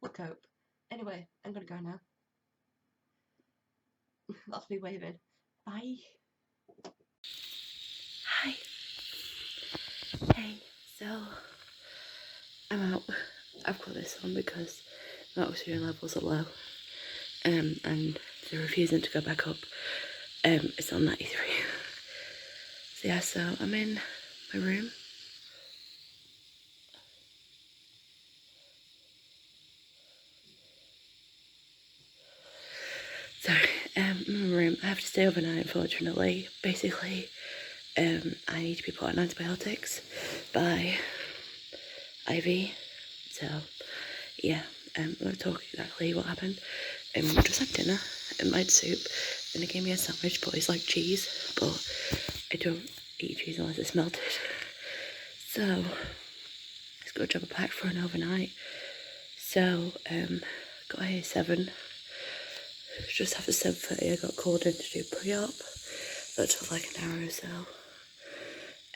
we'll cope. Anyway, I'm going to go now. That's me waving. Bye. Hi. Hey, so I'm out. I've got this on because my oxygen levels are low, and they're refusing to go back up. It's on 93. So yeah, so I'm in my room. Sorry, in my room. I have to stay overnight, unfortunately. Basically, I need to be put on antibiotics by IV. So, yeah, I'm going to talk exactly what happened. We just had dinner, I had soup, and they gave me a sandwich, but it's like cheese, but I don't eat cheese unless it's melted. So, let's go grab a pack for an overnight. So, got here 7. Just after 7:30 I got called in to do pre-op. That took like an hour or so.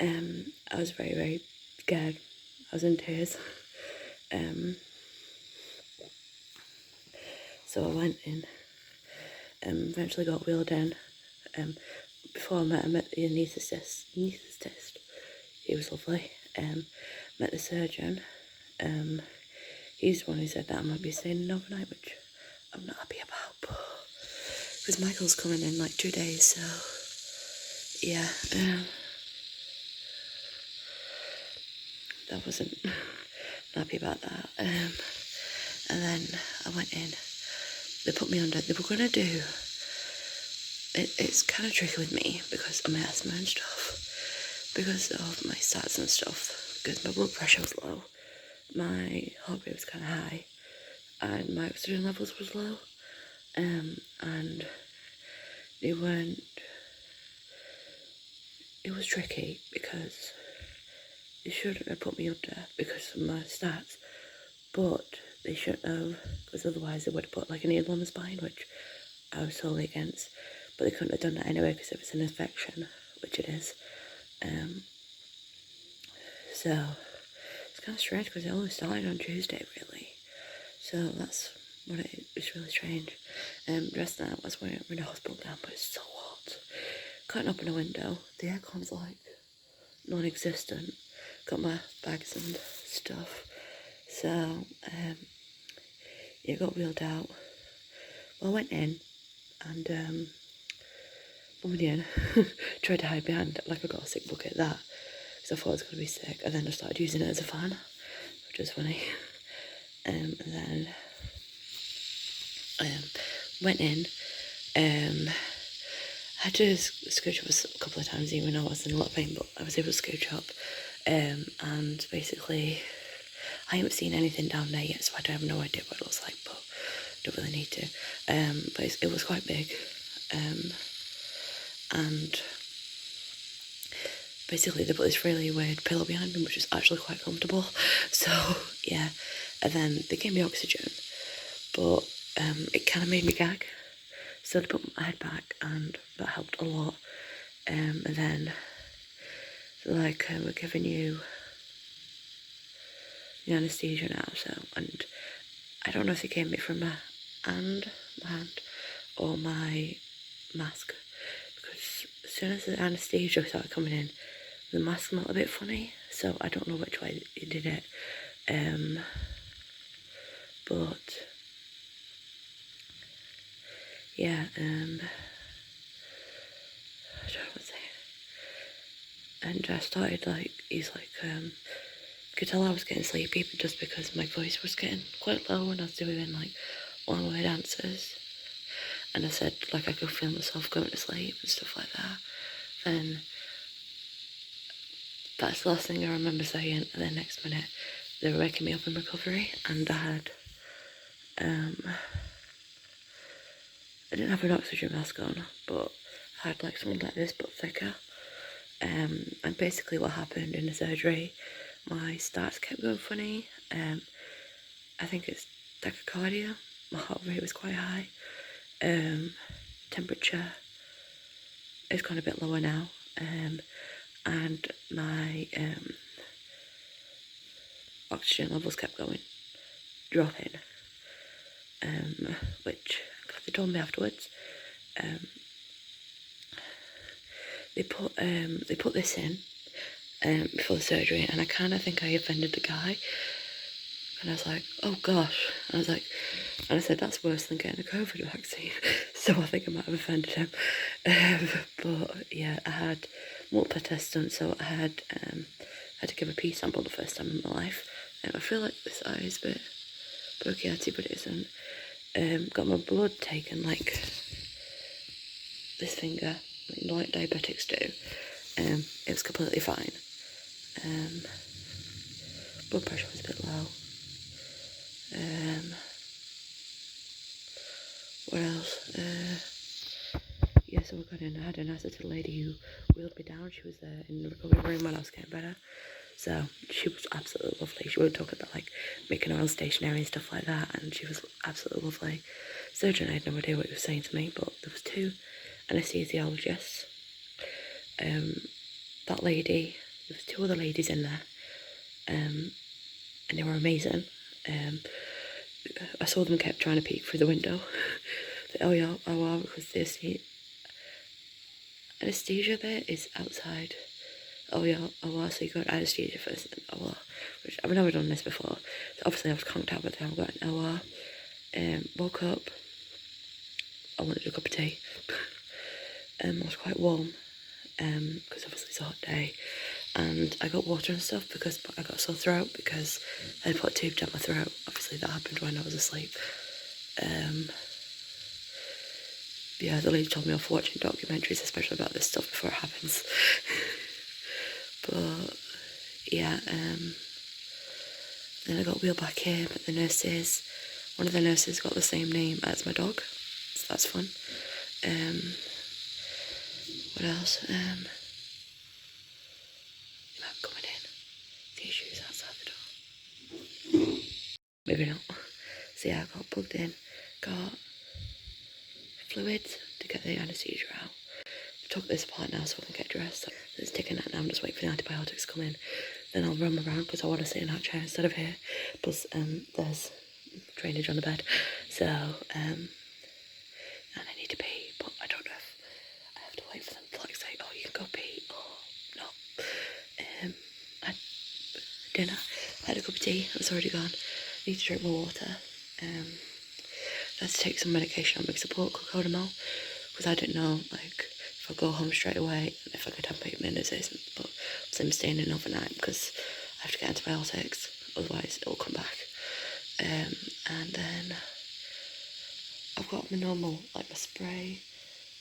I was very, very scared. I was in tears. So I went in, eventually got wheeled in. Before I met the anaesthetist. He was lovely. Met the surgeon. He's the one who said that I might be staying in overnight, which I'm not happy about. Because Michael's coming in like 2 days, so yeah. That wasn't happy about that. And then I went in. They put me under. They were gonna do. It's kind of tricky with me because of my asthma and stuff, because of my stats and stuff. Because my blood pressure was low, my heart rate was kind of high, and my oxygen levels was low. And they weren't. It was tricky because they shouldn't have put me under because of my stats, but they shouldn't have, because otherwise they would have put like a needle on the spine, which I was totally against. But they couldn't have done that anyway because it was an infection, which it is. So it's kind of strange because it only started on Tuesday, really. So that's what it's really strange. Dressed now, I was wearing a hospital gown, but it's so hot. Can't open a window. The aircon's like non-existent. Got my bags and stuff. So yeah, got wheeled out. Well, I went in and Mum tried to hide behind like I got a sick bucket that because I thought I was gonna be sick, and then I started using it as a fan, which is funny. And then went in. I had to scooch up a couple of times, even though I was in a lot of pain, but I was able to scooch up. And basically, I haven't seen anything down there yet, so I don't have no idea what it looks like, but I don't really need to. But it was quite big. And basically they put this really weird pillow behind me, which is actually quite comfortable. So yeah, and then they gave me oxygen, but it kind of made me gag. So they put my head back, and that helped a lot. And then like we're giving you the anaesthesia now. So, and I don't know if they gave me from my hand or my mask, because as soon as the anaesthesia started coming in, the mask smelled a bit funny, so I don't know which way he did it. But yeah, I don't know what to say. And I started like, he's like, could tell I was getting sleepy, but just because my voice was getting quite low when I was doing like one-word answers, and I said like I could feel myself going to sleep and stuff like that. Then that's the last thing I remember saying, and then next minute they were waking me up in recovery, and I didn't have an oxygen mask on, but I had like something like this but thicker. And basically what happened in the surgery, my stats kept going funny. I think it's tachycardia. My heart rate was quite high. Temperature is gone a bit lower now. And my oxygen levels kept dropping. Which they told me afterwards. They put this in before the surgery, and I kind of think I offended the guy. And I was like, oh gosh. And I said, that's worse than getting a COVID vaccine. So I think I might have offended him. But yeah, I had multiple tests done, so I had to give a pee sample the first time in my life. I feel like this eye is a bit bronchitis, but it isn't. Got my blood taken, like this finger, like diabetics do. It was completely fine. Blood pressure was a bit low. What else? Yeah, so we got in. I had a nice little lady who wheeled me down. She was there in the recovery room when I was getting better. So she was absolutely lovely. She would talk about like making her own stationery and stuff like that, and she was absolutely lovely. Surgeon, I had no idea what he was saying to me, but there was 2 anesthesiologists. That lady, there was 2 other ladies in there, and they were amazing. I saw them kept trying to peek through the window. Oh yeah, oh wow, because the anesthesia bit is outside. Oh yeah, oh wow, so you got anesthesia first, and oh wow, which I've never done this before. So obviously I was conked out by the time I got an OR. Woke up, I wanted a cup of tea. I was quite warm, because obviously it's a hot day. And I got water and stuff because I got a sore throat because I put a tube down my throat. Obviously that happened when I was asleep. Yeah, the lady told me off watching documentaries, especially about this stuff before it happens. But yeah, then I got wheeled back here, but one of the nurses got the same name as my dog, so that's fun. What else? I'm coming in. The issues outside the door. Maybe not. So yeah, I got plugged in, got fluids to get the anaesthesia out. Took this apart now so I can get dressed. So it's taking that now. I'm just waiting for the antibiotics to come in. Then I'll run around because I want to sit in that chair instead of here. Plus, there's drainage on the bed. So, and I need to pee, but I don't know if I have to wait for them to like say, oh, you can go pee or not. I had dinner. I had a cup of tea. It was already gone. I need to drink more water. I had to take some medication on big support called Codamol because I didn't know like if I go home straight away and if I could have pain medication, but I'm staying in overnight because I have to get antibiotics, otherwise it will come back. And then I've got my normal, like my spray.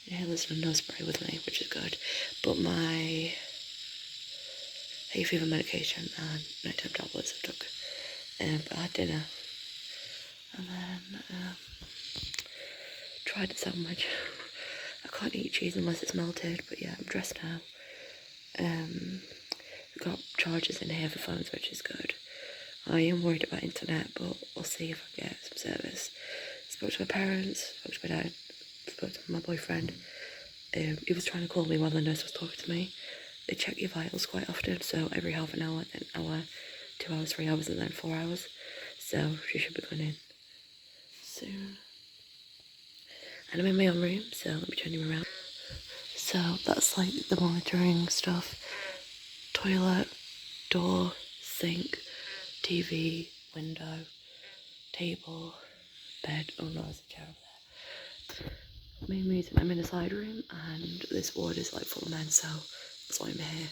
Yeah, there's no spray with me, which is good. But my hay fever medication and nighttime tablets I took. But I had dinner. And then tried the sandwich. I can't eat cheese unless it's melted, but yeah, I'm dressed now. We've got chargers in here for phones, which is good. I am worried about internet, but we'll see if I get some service. Spoke to my parents, spoke to my dad, spoke to my boyfriend. He was trying to call me while the nurse was talking to me. They check your vitals quite often, so every half an hour, then an hour, 2 hours, 3 hours, and then 4 hours. So she should be going in soon. And I'm in my own room, so let me turn you around. So that's like the monitoring stuff. Toilet, door, sink, TV, window, table, bed. Oh no, there's a chair over there. Main reason I'm in a side room and this ward is like full of men, so that's why I'm here.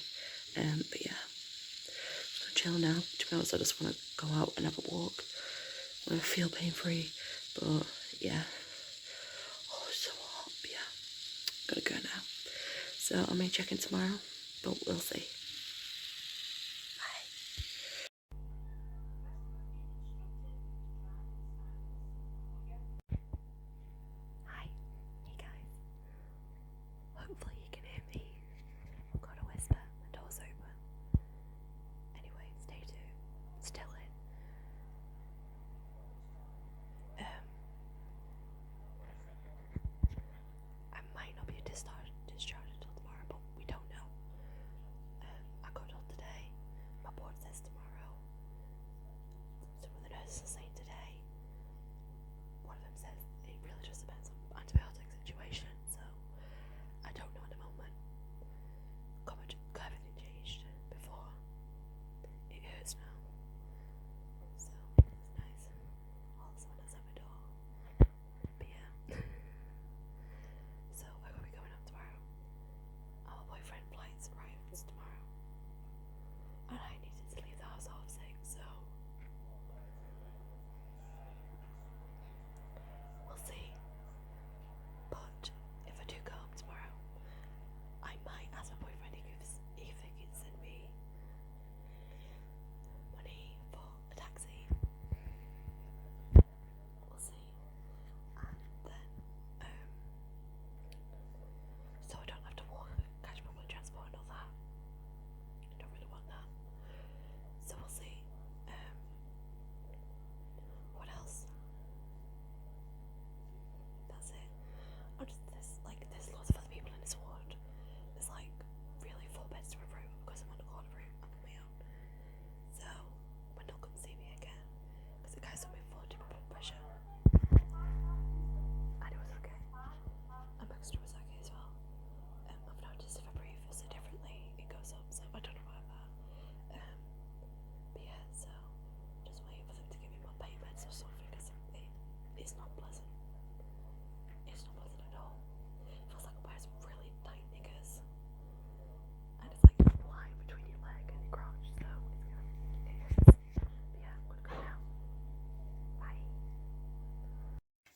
But yeah, I'm gonna chill now. To be honest, I just want to go out and have a walk. I want to feel pain free, but yeah. Oh, it's so hot. But yeah, gotta go now. So I may check in tomorrow, but we'll see. Hi. Hey guys. Hopefully you can hear me. I've got a whisper, the door's open. Anyway, stay tuned. Still in. I might not be discharged until tomorrow, but we don't know.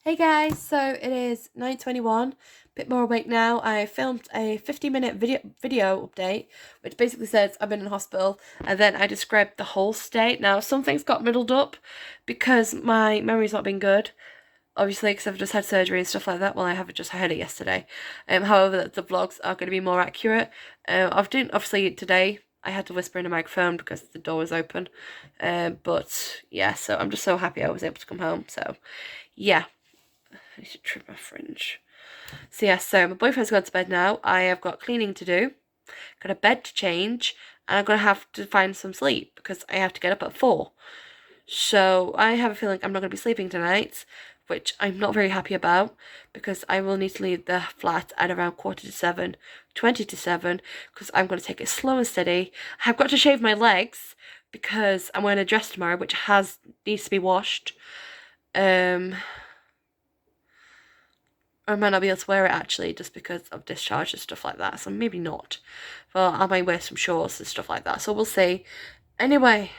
Hey guys, so it is 9:21, bit more awake now. I filmed a 50-minute video update, which basically says I've been in hospital, and then I described the whole state. Now, some things got muddled up because my memory's not been good, obviously, because I've just had surgery and stuff like that. Well, I haven't just had it yesterday. However, the vlogs are going to be more accurate. Obviously today I had to whisper in a microphone because the door was open. But yeah, so I'm just so happy I was able to come home. So yeah. I should trim my fringe. So yeah, so my boyfriend's gone to bed now. I have got cleaning to do, got a bed to change, and I'm gonna have to find some sleep because I have to get up at 4. So I have a feeling I'm not gonna be sleeping tonight, which I'm not very happy about because I will need to leave the flat at around 7:15, 7:20, because I'm gonna take it slow and steady. I've got to shave my legs because I'm wearing a dress tomorrow, which needs to be washed. I might not be able to wear it actually just because of discharge and stuff like that, so maybe not. Well, I might wear some shorts and stuff like that, so we'll see. Anyway,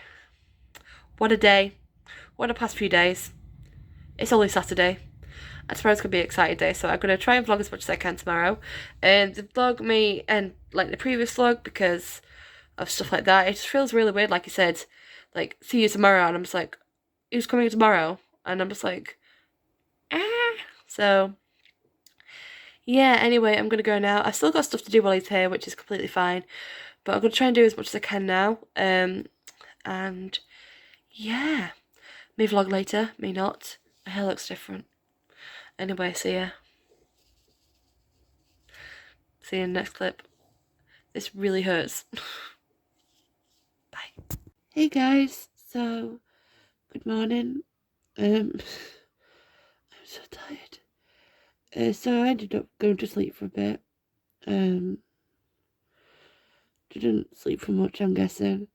what a day. What a past few days. It's only Saturday. And tomorrow's going to be an exciting day, so I'm going to try and vlog as much as I can tomorrow. And the vlog may end like the previous vlog because of stuff like that. It just feels really weird, like you said, like, see you tomorrow, and I'm just like, who's coming tomorrow? And I'm just like, ah. So yeah, anyway, I'm gonna go now. I've still got stuff to do while he's here, which is completely fine. But I'm gonna try and do as much as I can now. And yeah, may vlog later, may not. My hair looks different. Anyway, see ya. See you in the next clip. This really hurts. Bye. Hey guys, so good morning. I'm so tired. So I ended up going to sleep for a bit. Didn't sleep for much, I'm guessing.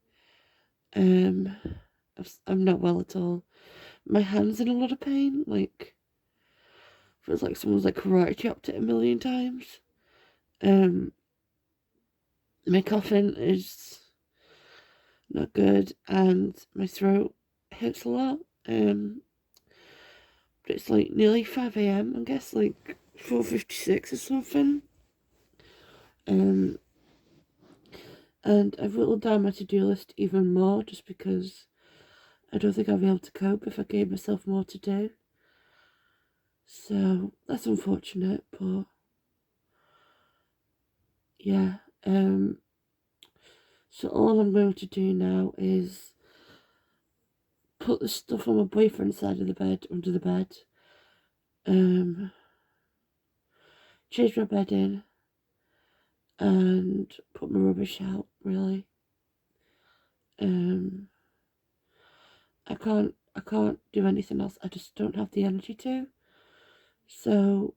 I'm not well at all. My hand's in a lot of pain, like, feels like someone's like karate chopped it a million times. My coughing is not good, and my throat hurts a lot. But it's like nearly 5 a.m. I guess, like 4:56 or something. And I've whittled down my to-do list even more just because I don't think I'll be able to cope if I gave myself more to do. So that's unfortunate, but yeah. So all I'm going to do now is put the stuff on my boyfriend's side of the bed, under the bed. Change my bed in and put my rubbish out, really. I can't do anything else. I just don't have the energy to. So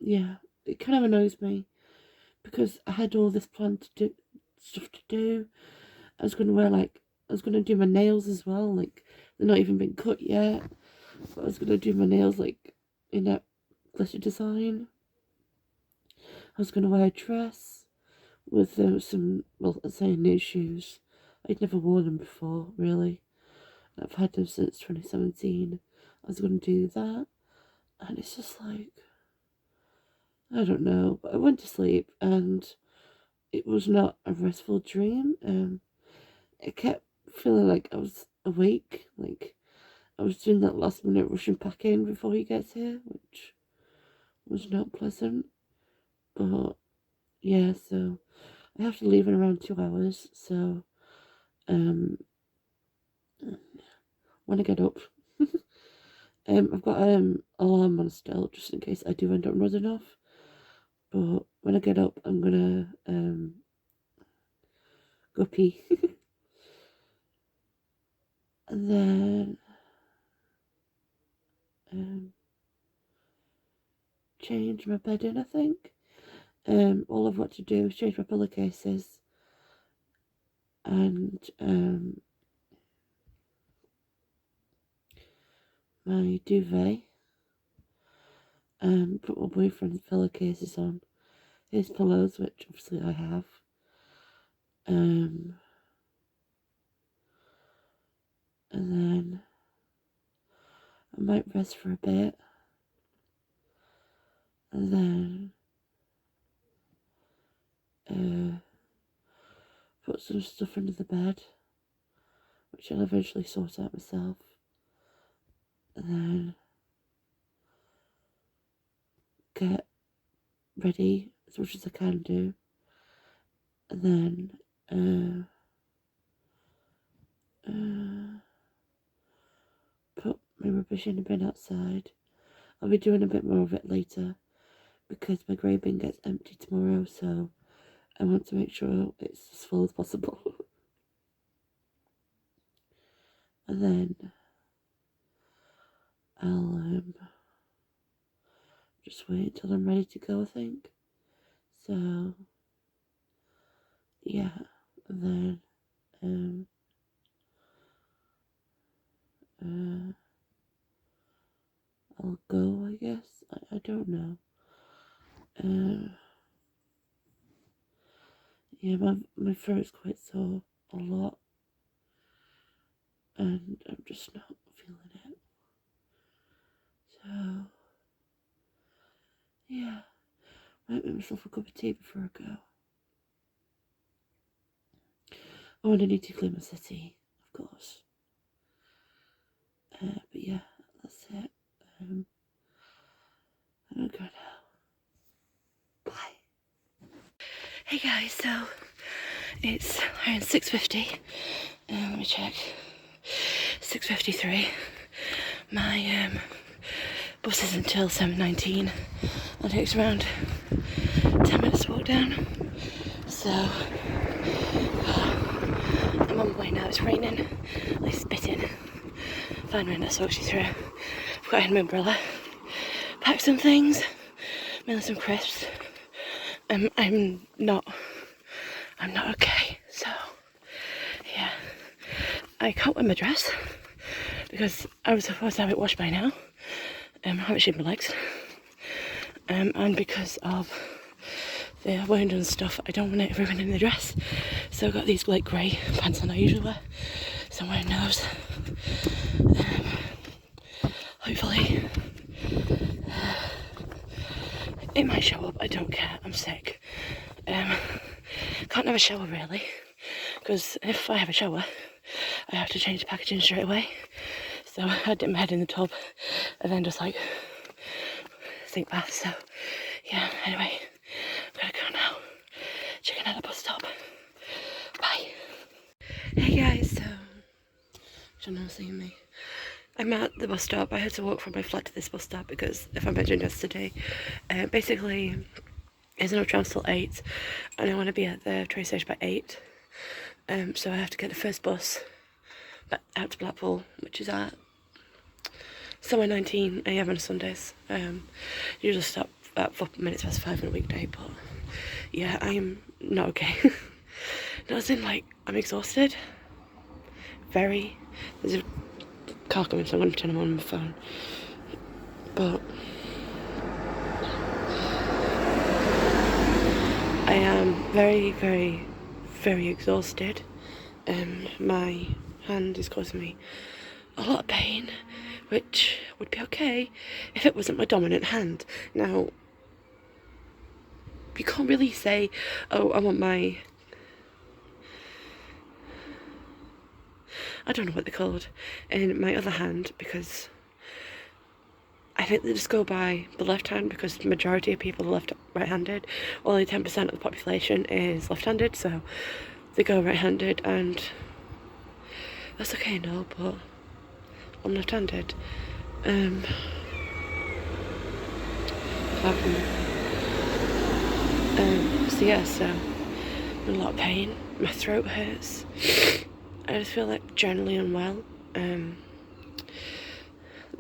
yeah, it kind of annoys me because I had all this planned to do, stuff to do. I was gonna do my nails as well. Like, they're not even been cut yet. But I was gonna do my nails like in that glitter design. I was gonna wear a dress with some, well, I say new shoes. I'd never worn them before, really. I've had them since 2017. I was gonna do that, and it's just like, I don't know. But I went to sleep, and it was not a restful dream. I kept feeling like I was awake, like I was doing that last minute rushing back in before he gets here, which was not pleasant. But yeah, so I have to leave in around 2 hours. So when I get up, I've got alarm on still just in case I do end up running off. But when I get up, I'm gonna go pee, and then change my bed in. I think all I've got to do is change my pillowcases and my duvet. Put my boyfriend's pillowcases on his pillows, which obviously I have. And then I might rest for a bit. some stuff under the bed, which I'll eventually sort out myself. And then get ready as much as I can do. And then put my rubbish in a bin outside. I'll be doing a bit more of it later because my grey bin gets empty tomorrow, so I want to make sure it's as full as possible. And then I'll just wait until I'm ready to go, I think. So yeah, and then I'll go, I guess. I don't know. Yeah, my throat's quite sore a lot, and I'm just not feeling it. So yeah, might make myself a cup of tea before I go. Oh, and I need to clean my city, of course. But yeah, that's it. I'm gonna go now. Bye. Hey guys, so it's around 6:50. Let me check. 6:53. My bus is until 7:19 and it takes around 10 minutes to walk down. So I'm on my way now. It's raining, like spitting. Fine rain, that's actually through. I've got an umbrella. Packed some things, mainly some crisps. I'm not okay. So yeah, I can't wear my dress because I was supposed to have it washed by now. I haven't shaved my legs. And because of the wound and stuff, I don't want it ruining the dress. So I've got these like grey pants on I usually wear. So I'm wearing those. Hopefully it might show up. I don't care. I'm sick. Can't have a shower really, because if I have a shower, I have to change the packaging straight away. So I dip my head in the tub and then just like sink bath. So yeah, anyway, I'm gonna go now. Checking out the bus stop. Bye. Hey guys, so you're not seeing me. I'm at the bus stop. I had to walk from my flat to this bus stop because, if I mentioned yesterday, basically there's no tram till 8 and I want to be at the train station by 8. So I have to get the first bus back out to Blackpool, which is at somewhere 19 AM on Sundays. Usually stop at 4 minutes past 5 on a weekday, but yeah, I'm not okay. Not as in, like, I'm exhausted. Very. There's a car coming, so I'm going to turn them on my phone. But I am very, very, very exhausted. My hand is causing me a lot of pain, which would be okay if it wasn't my dominant hand. Now, you can't really say, oh, I want my, I don't know what they're called, in my other hand, because I think they just go by the left hand because the majority of people are right-handed. Only 10% of the population is left-handed, so they go right-handed, and that's okay now, but I'm left-handed. So yeah, so I'm in a lot of pain. My throat hurts. I just feel like generally unwell.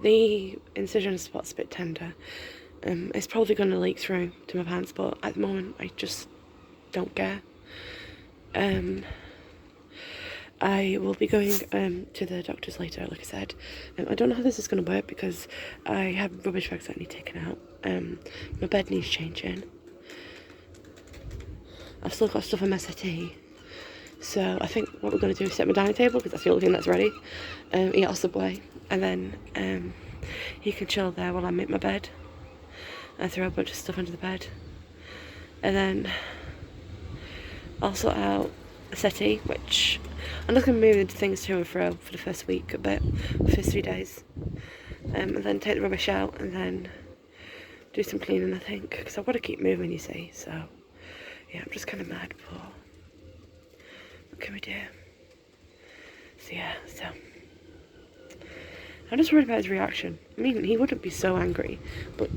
The incision spot's a bit tender. It's probably going to leak through to my pants, but at the moment I just don't care. I will be going to the doctor's later, like I said. I don't know how this is going to work because I have rubbish bags that need taken out. My bed needs changing. I've still got stuff on my settee. So I think what we're going to do is set my dining table because that's the only thing that's ready. Eat at Subway, and then he can chill there while I make my bed. I throw a bunch of stuff under the bed, and then I'll sort out settee, which I'm just going to move things to and fro for the first week, a bit, the first 3 days. And then take the rubbish out and then do some cleaning, I think, because I've got to keep moving, you see, so yeah, I'm just kind of mad, but what can we do? So yeah, I'm just worried about his reaction. I mean, he wouldn't be so angry, but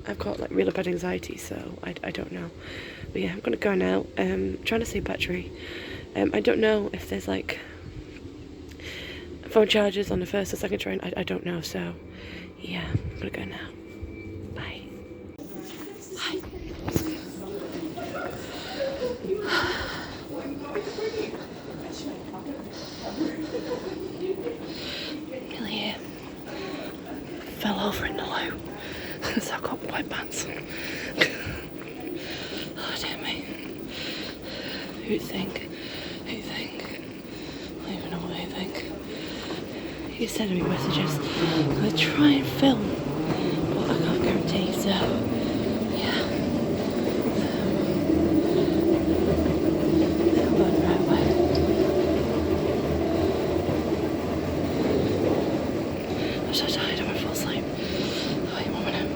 I've got like really bad anxiety, so I don't know. But yeah, I'm gonna go now. Trying to save battery. I don't know if there's like phone chargers on the first or second train. I don't know, so yeah, I'm gonna go now. Bye. Hi. Nearly here. Fell over in the loo, so I've got white pants. Oh dear me. Who'd think? I don't even know what I think. He's sending me messages. I'm gonna try and film, but I can't guarantee, so yeah. I'm going the right way. I'm so tired, I'm gonna fall asleep. Wait 1 minute.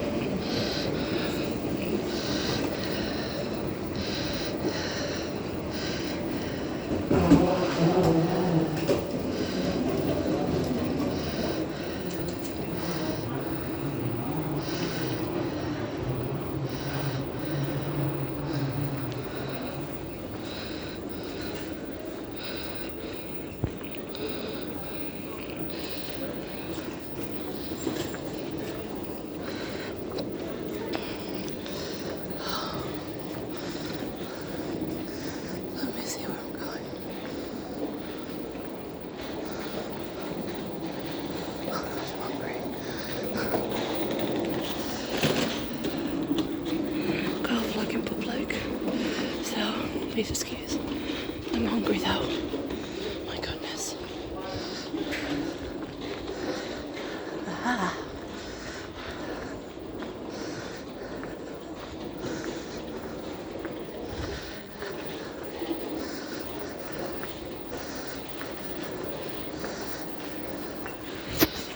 Let me see where I'm going. Oh gosh, I'm hungry. Go vlog in public, so please excuse. I'm hungry though. My goodness. Aha.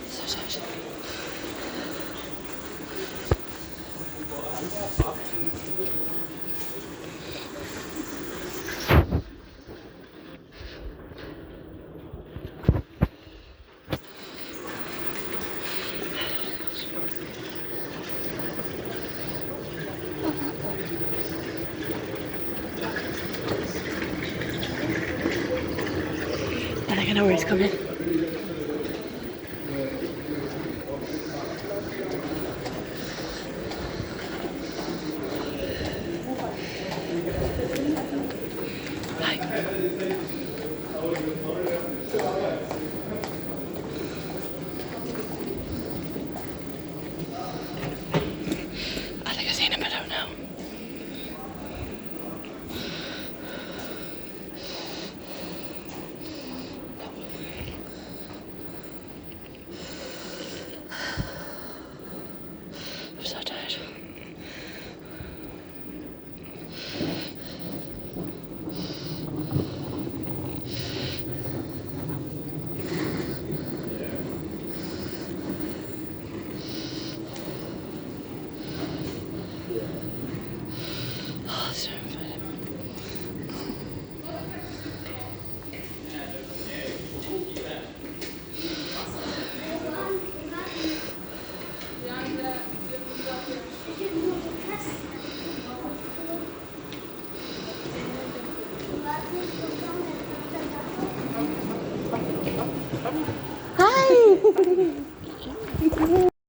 So tired. I think I know where he's coming.